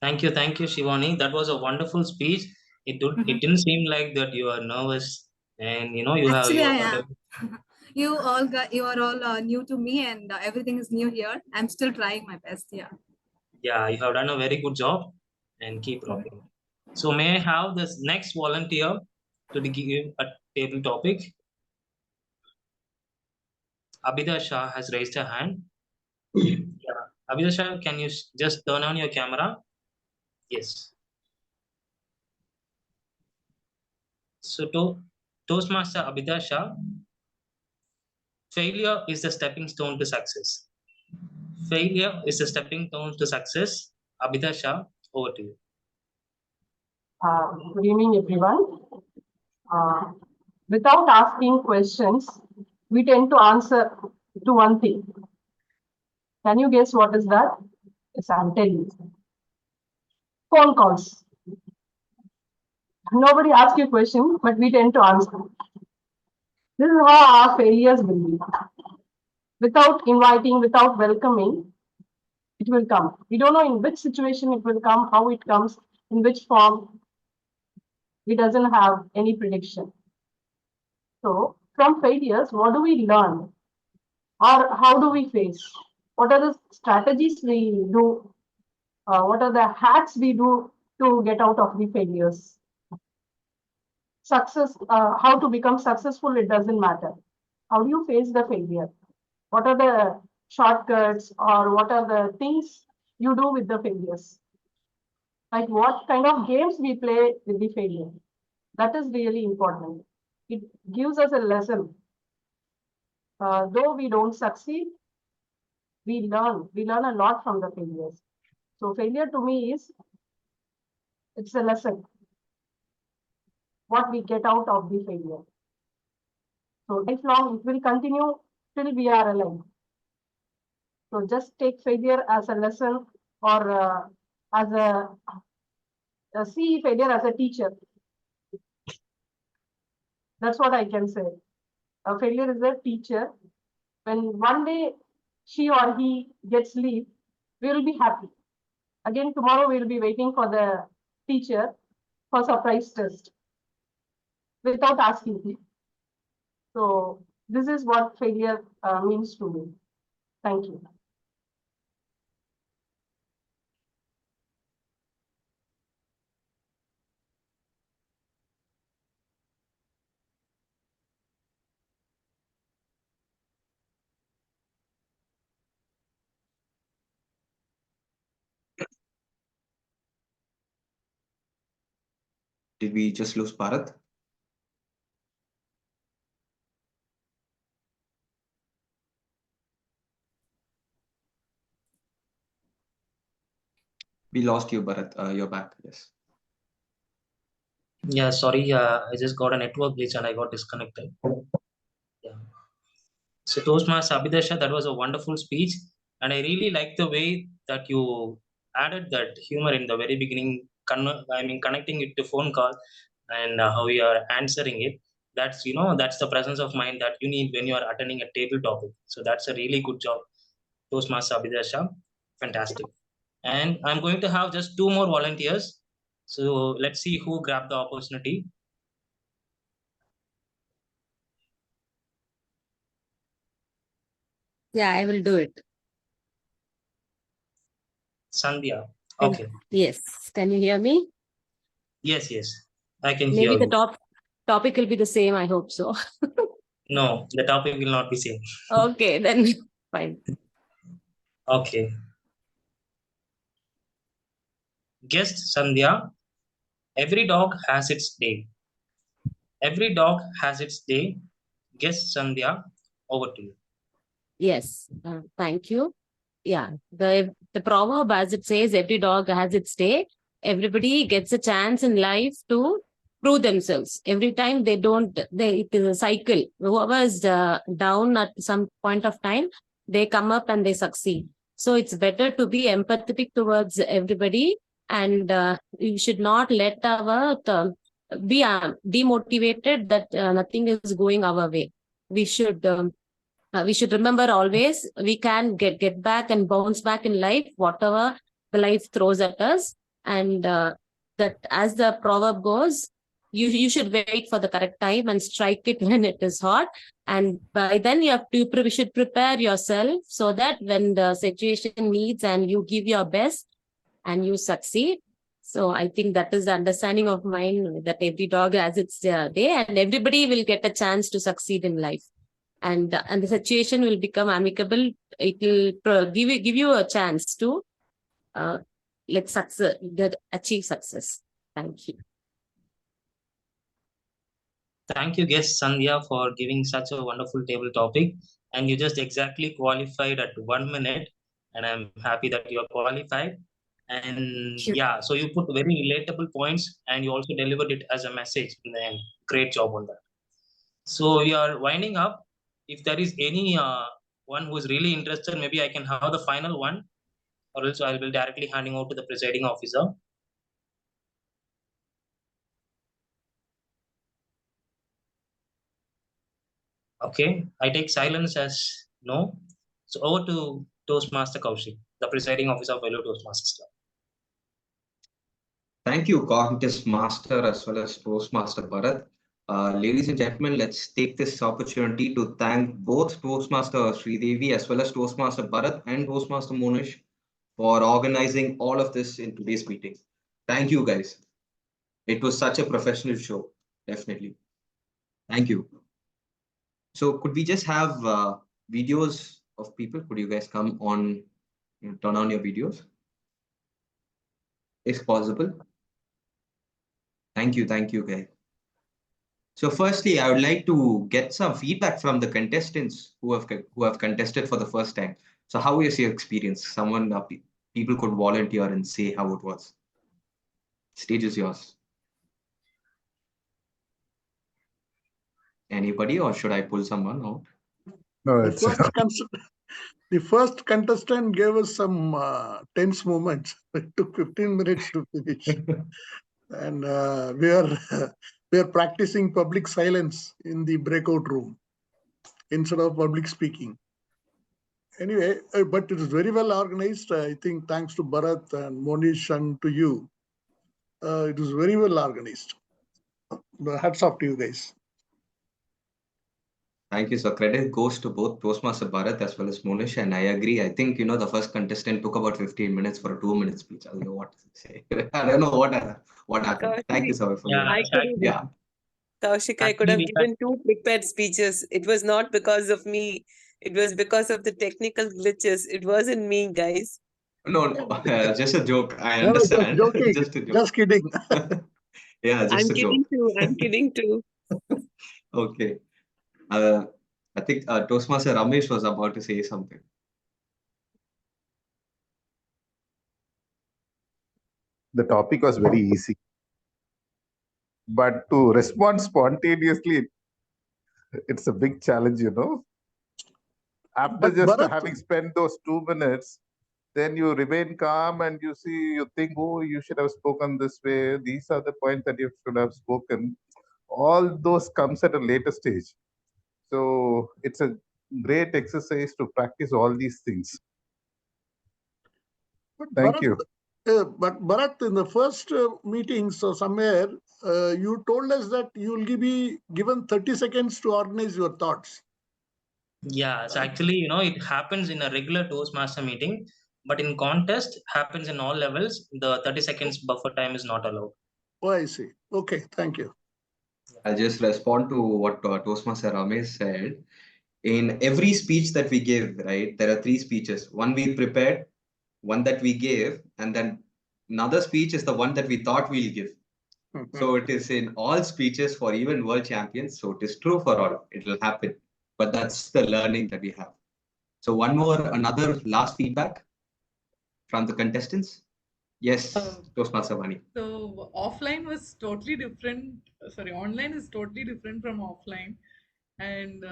Thank you, Shivani. That was a wonderful speech. It didn't seem like that you are nervous, and you Actually, I are am. You are all new to me, and everything is new here. I'm still trying my best. Yeah. yeah, you have done a very good job, and keep rocking. So may I have this next volunteer to give a table topic? Abhida Shah has raised her hand. Yeah. Abhida Shah, can you just turn on your camera? Yes. So Toastmaster Abhida Shah, failure is the stepping stone to success. Failure is a stepping stone to success. Abhida Shah, over to you. Good evening, everyone. Without asking questions, we tend to answer to one thing. Can you guess what is that? Yes, I'll tell you. Phone calls. Nobody asks you a question, but we tend to answer. This is how our failures will be. Without inviting, without welcoming, it will come. We don't know in which situation it will come, how it comes, in which form. It doesn't have any prediction. So, from failures, what do we learn? Or how do we face? What are the strategies we do? What are the hacks we do to get out of the failures? Success, how to become successful, it doesn't matter. How do you face the failure? What are the shortcuts or what are the things you do with the failures? Like what kind of games we play with the failure? That is really important. It gives us a lesson. Though we don't succeed, we learn a lot from the failures. So failure to me is, it's a lesson. What we get out of the failure. So lifelong, it will continue till we are alive. So just take failure as a lesson or as see failure as a teacher. That's what I can say. A failure is a teacher. When one day she or he gets leave, we will be happy. Again, tomorrow we will be waiting for the teacher for surprise test without asking him. So this is what failure means to me. Thank you. Did we just lose Bharat? We lost you, Bharat. You're back. Yes. Yeah, sorry, I just got a network glitch and I got disconnected. Yeah. So Toastmaster Abhidesha, that was a wonderful speech, and I really like the way that you added that humor in the very beginning. Connecting it to phone call and how you are answering it. That's that's the presence of mind that you need when you are attending a table topic. So that's a really good job, Toastmaster Abhidesha. Fantastic. And I'm going to have just 2 more volunteers. So let's see who grabbed the opportunity. Yeah, I will do it. Sandhya. Okay. Yes. Can you hear me? Yes. I can Maybe hear the you. topic will be the same. I hope so. No, the topic will not be same. Okay, then fine. Okay. Guest Sandhya, every dog has its day. Every dog has its day. Guest Sandhya, over to you. Yes. Thank you. Yeah. The proverb, as it says, every dog has its day. Everybody gets a chance in life to prove themselves. Every time it is a cycle. Whoever is down at some point of time, they come up and they succeed. So it's better to be empathetic towards everybody, and you should not let our be demotivated that nothing is going our way. We should remember always we can get back and bounce back in life, whatever the life throws at us. And that, as the proverb goes, you should wait for the correct time and strike it when it is hot. And by then you should prepare yourself so that when the situation needs and you give your best and you succeed. So I think that is the understanding of mine, that every dog has its day and everybody will get a chance to succeed in life. And the situation will become amicable. It will give you a chance to achieve success. Thank you. Thank you, guest Sandhya, for giving such a wonderful table topic. And you just exactly qualified at 1 minute. And I'm happy that you are qualified. And yeah, so you put very relatable points and you also delivered it as a message in the end. Great job on that. So we are winding up. If there is any one who is really interested, maybe I can have the final one, or else I will directly handing over to the presiding officer. Okay, I take silence as no. So over to Toastmaster Kaushik, the presiding officer of Velo Toastmasters Club. Thank you, Contest Master as well as Toastmaster Bharat. Ladies and gentlemen, let's take this opportunity to thank both Toastmaster Sridevi as well as Toastmaster Bharat and Toastmaster Monish for organizing all of this in today's meeting. Thank you, guys. It was such a professional show, definitely. Thank you. So could we just have videos of people? Could you guys come on, turn on your videos? If possible. Thank you, guys. So firstly, I would like to get some feedback from the contestants who have contested for the first time. So how is your experience? Someone, people could volunteer and say how it was. Stage is yours. Anybody, or should I pull someone out? No, The first contestant gave us some tense moments. It took 15 minutes to finish. And we are practicing public silence in the breakout room instead of public speaking. Anyway, but it is very well organized. I think thanks to Bharat and Monish and to you, it is very well organized. Hats off to you guys. Thank you. So credit goes to both Toastmaster Bharat as well as Monish. And I agree. I think, the first contestant took about 15 minutes for a 2-minute speech. I don't know what to say. I don't know what happened. Thank you, sir, for Yeah, your, I could have, yeah. Kaushik, I could actually have we had, given 2 prepared speeches. It was not because of me. It was because of the technical glitches. It wasn't me, guys. No, just a joke. I No, just understand. joking. Just a joke. Just kidding. Yeah, just I'm a kidding joke. too. I'm kidding too. Okay. I think Toastmaster Ramesh was about to say something. The topic was very easy, but to respond spontaneously, it's a big challenge, After But just Bharat, having spent those 2 minutes, then you remain calm and you think, oh, you should have spoken this way. These are the points that you should have spoken. All those comes at a later stage. So it's a great exercise to practice all these things. Thank Bharat, you. but Bharat, in the first meeting, so somewhere you told us that you will be given 30 seconds to organize your thoughts. yeah, so actually, it happens in a regular Toastmaster meeting, but in contest, happens in all levels. The 30 seconds buffer time is not allowed. Oh, I see. Okay, thank you. I'll just respond to what Toastmaster Ramesh said. In every speech that we give, right, there are 3 speeches. One we prepared, one that we gave, and then another speech is the one that we thought we'll give. So it is in all speeches for even world champions. So it is true for all. It will happen. But that's the learning that we have. So another last feedback from the contestants. Yes, Toastmaster Vani. So offline was totally different. Sorry, online is totally different from offline. And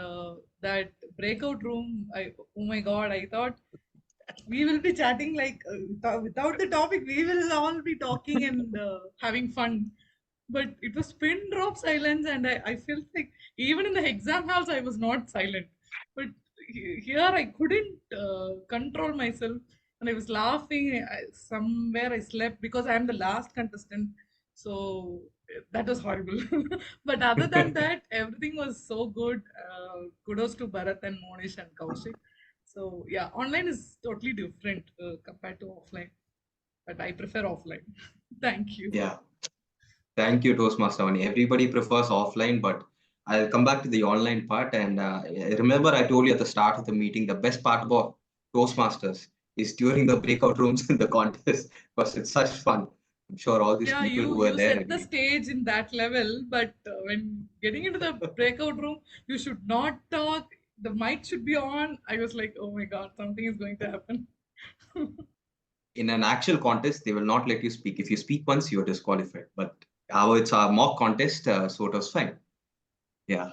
that breakout room, oh my God, I thought we will be chatting like without the topic, we will all be talking and having fun. But it was pin drop silence, and I felt like even in the exam halls, I was not silent. But here, I couldn't control myself, and I was laughing. Somewhere I slept because I am the last contestant, so that was horrible. But other than that, everything was so good. Kudos to Bharat and Monish and Kaushik. So yeah, online is totally different compared to offline, but I prefer offline. Thank you. Yeah. Thank you, Toastmaster Vani. Everybody prefers offline, but I'll come back to the online part. And remember, I told you at the start of the meeting, the best part about Toastmasters is during the breakout rooms in the contest because it's such fun. I'm sure all these Yeah, people who you were you there set the agree. stage in that level, but when getting into the breakout room, you should not talk. The mic should be on. I was like, oh my God, something is going to happen. In an actual contest, they will not let you speak. If you speak once, you're disqualified. But it's a mock contest, so it was fine. Yeah.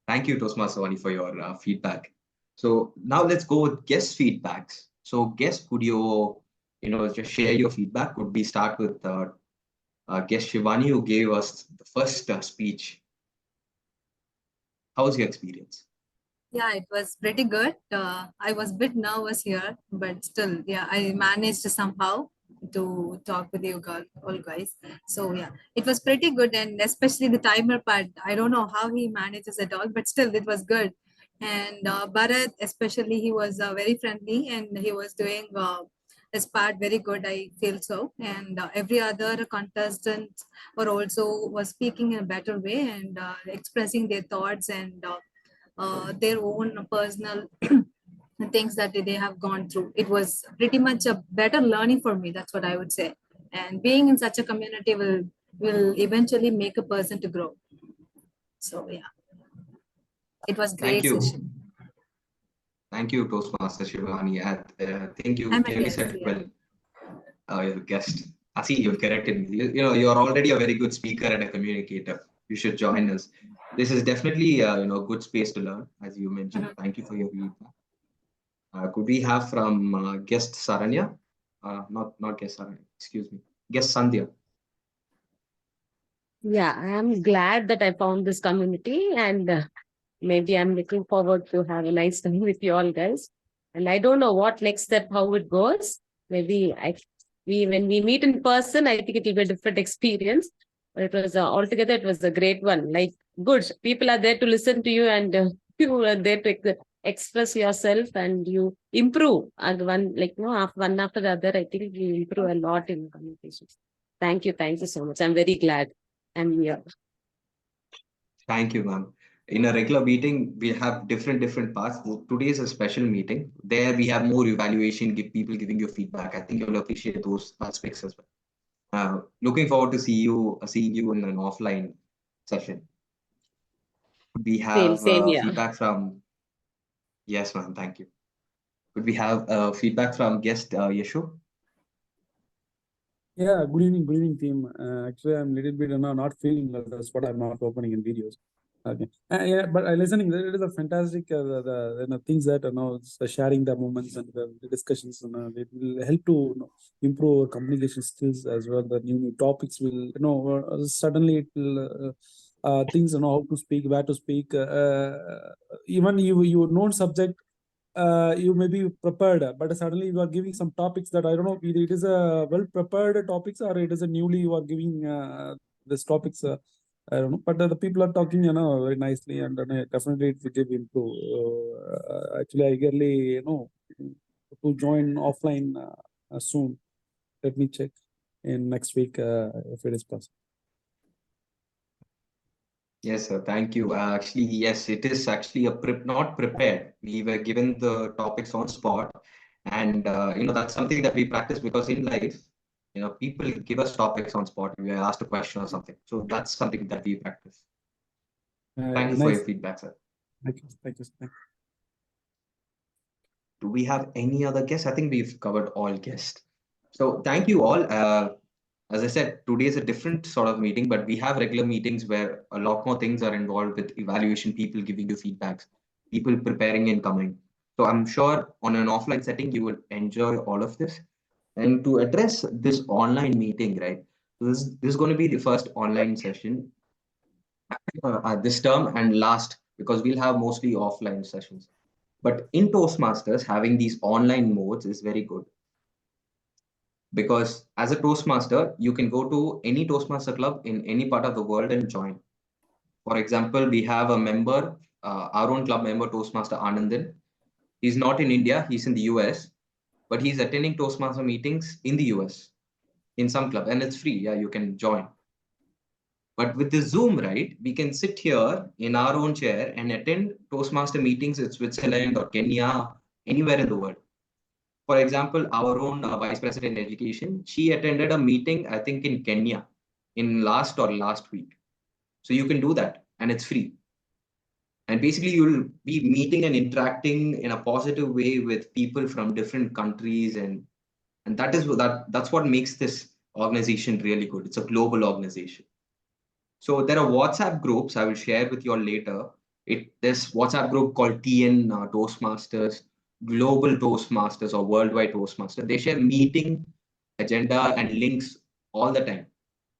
Thank you, Toastmaster Vani, for your feedback. So now let's go with guest feedbacks. So guest, could you, just share your feedback? Could we start with guest Shivani, who gave us the first speech? How was your experience? Yeah, it was pretty good. I was a bit nervous here, but still, yeah, I managed somehow to talk with you all guys. So yeah, it was pretty good, and especially the timer part. I don't know how he manages it all, but still, it was good. And Bharat, especially, he was very friendly, and he was doing his part very good. I feel so, and every other contestant were also was speaking in a better way and expressing their thoughts and. Their own personal things that they have gone through. It was pretty much a better learning for me. That's what I would say. And being in such a community will eventually make a person to grow. So yeah, it was Thank great you. session. Thank you, Toastmaster Shivani. I think you I'm a clearly guest. said it Yeah. well. Your guest. I see you've corrected me. You're already a very good speaker and a communicator. You should join us. This is definitely, a good space to learn, as you mentioned. Thank you for your feedback. Could we have from guest Saranya? Not guest Saranya, excuse me. Guest Sandhya. Yeah, I am glad that I found this community, and maybe I'm looking forward to have a nice time with you all guys. And I don't know what next step, how it goes. Maybe when we meet in person, I think it will be a different experience. But it was altogether, it was a great one. Like, good people are there to listen to you, and you are there to express yourself, and you improve. And one after the other, I think you improve a lot in communications. Thank you so much. I'm very glad I'm here. Thank you, ma'am. In a regular meeting, we have different parts. Today is a special meeting. There we have more evaluation, people giving you feedback. I think you'll appreciate those aspects as well. Looking forward to seeing you in an offline session. We have Same here. feedback from. Yes, ma'am. Thank you. Could we have feedback from guest Yeshu? Yeah, good evening, team. Actually, I'm a little bit not feeling well. That's what I'm not opening in videos. Okay. Yeah, but listening, it is a fantastic things that sharing the moments and the discussions. It will help to improve our communication skills as well. The new topics will suddenly it will things how to speak, where to speak. Even you known subject. You may be prepared, but suddenly you are giving some topics that I don't know either it is a well prepared topics or it is a newly you are giving this topics. I don't know, but the people are talking, very nicely, and definitely it will improve. Actually, I eagerly, to join offline soon. Let me check in next week if it is possible. Yes, sir. Thank you. Actually, yes, it is actually not prepared. We were given the topics on spot, and that's something that we practice because in life, people give us topics on spot. We are asked a question or something, so that's something that we practice. Thank you for Nice. your feedback, sir. Thank you. Do we have any other guests? I think we've covered all guests. So thank you all. As I said, today is a different sort of meeting, but we have regular meetings where a lot more things are involved with evaluation, people giving you feedbacks, people preparing and coming. So I'm sure on an offline setting, you will enjoy all of this. And to address this online meeting, right? So this is going to be the first online session this term and last because we'll have mostly offline sessions. But in Toastmasters, having these online modes is very good because as a Toastmaster, you can go to any Toastmaster club in any part of the world and join. For example, we have a member, our own club member, Toastmaster Anandan. He's not in India, he's in the US, but he's attending Toastmaster meetings in the US in some club, and it's free. Yeah, you can join. But with the Zoom, right, we can sit here in our own chair and attend Toastmaster meetings in Switzerland or Kenya, anywhere in the world. For example, our own Vice President Education, she attended a meeting, I think in Kenya, in last week. So you can do that and it's free. And basically you'll be meeting and interacting in a positive way with people from different countries. And that's what makes this organization really good. It's a global organization. So there are WhatsApp groups I will share with you all later. This WhatsApp group called TN Toastmasters, Global Toastmasters or Worldwide Toastmasters. They share meeting agenda and links all the time.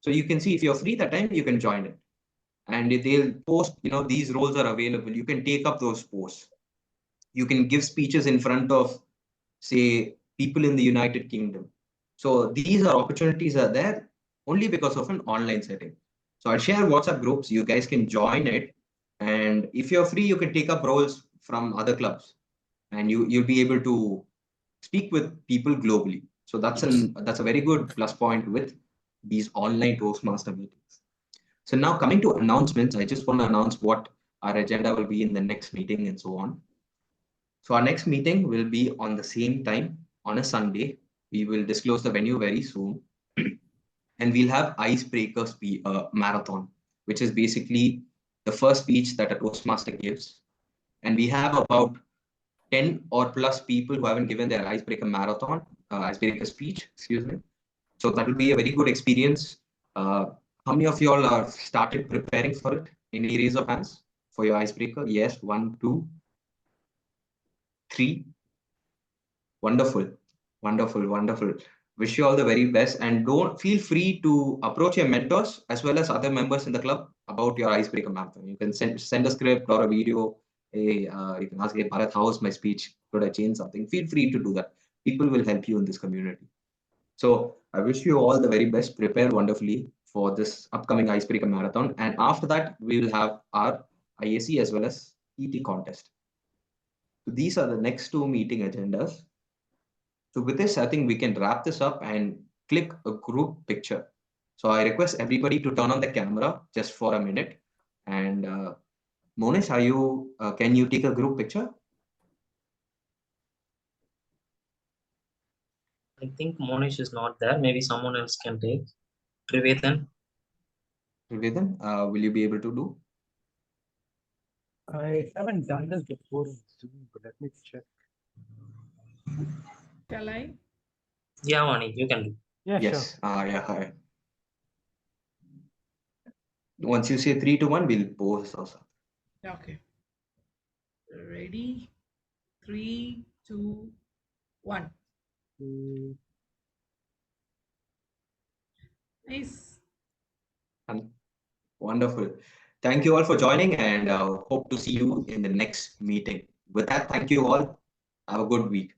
So you can see if you're free that time, you can join it. And they'll post, these roles are available. You can take up those posts. You can give speeches in front of, say, people in the United Kingdom. So these are opportunities are there only because of an online setting. So I'll share WhatsApp groups. You guys can join it. And if you're free, you can take up roles from other clubs and you'll be able to speak with people globally. So that's a very good plus point with these online Toastmaster meetings. So now coming to announcements, I just want to announce what our agenda will be in the next meeting and so on. So our next meeting will be on the same time on a Sunday. We will disclose the venue very soon. And we'll have icebreaker marathon, which is basically the first speech that a Toastmaster gives. And we have about 10 or plus people who haven't given their icebreaker speech, excuse me. So that will be a very good experience. How many of you all are started preparing for it? Any raise of hands for your icebreaker? Yes, 1, 2, 3. Wonderful. Wish you all the very best, and don't feel free to approach your mentors as well as other members in the club about your icebreaker marathon. You can send a script or a video. Hey, you can ask, hey, Bharat, how was my speech? Could I change something? Feel free to do that. People will help you in this community. So I wish you all the very best. Prepare wonderfully for this upcoming icebreaker marathon. And after that, we will have our IAC as well as ET contest. So these are the next two meeting agendas. So with this, I think we can wrap this up and click a group picture. So I request everybody to turn on the camera just for a minute. And Monish, can you take a group picture? I think Monish is not there. Maybe someone else can take. Trivedan. Trivedan, will you be able to do? I haven't done this before in Zoom, but let me check. Shall I? Yeah, Vani, you can do. Yeah, yes. sure. Yeah, hi. Once you say 3, 2, 1, we'll pause also. Okay. Ready? 3, 2, 1. Nice. Wonderful. Thank you all for joining, and hope to see you in the next meeting. With that, thank you all. Have a good week.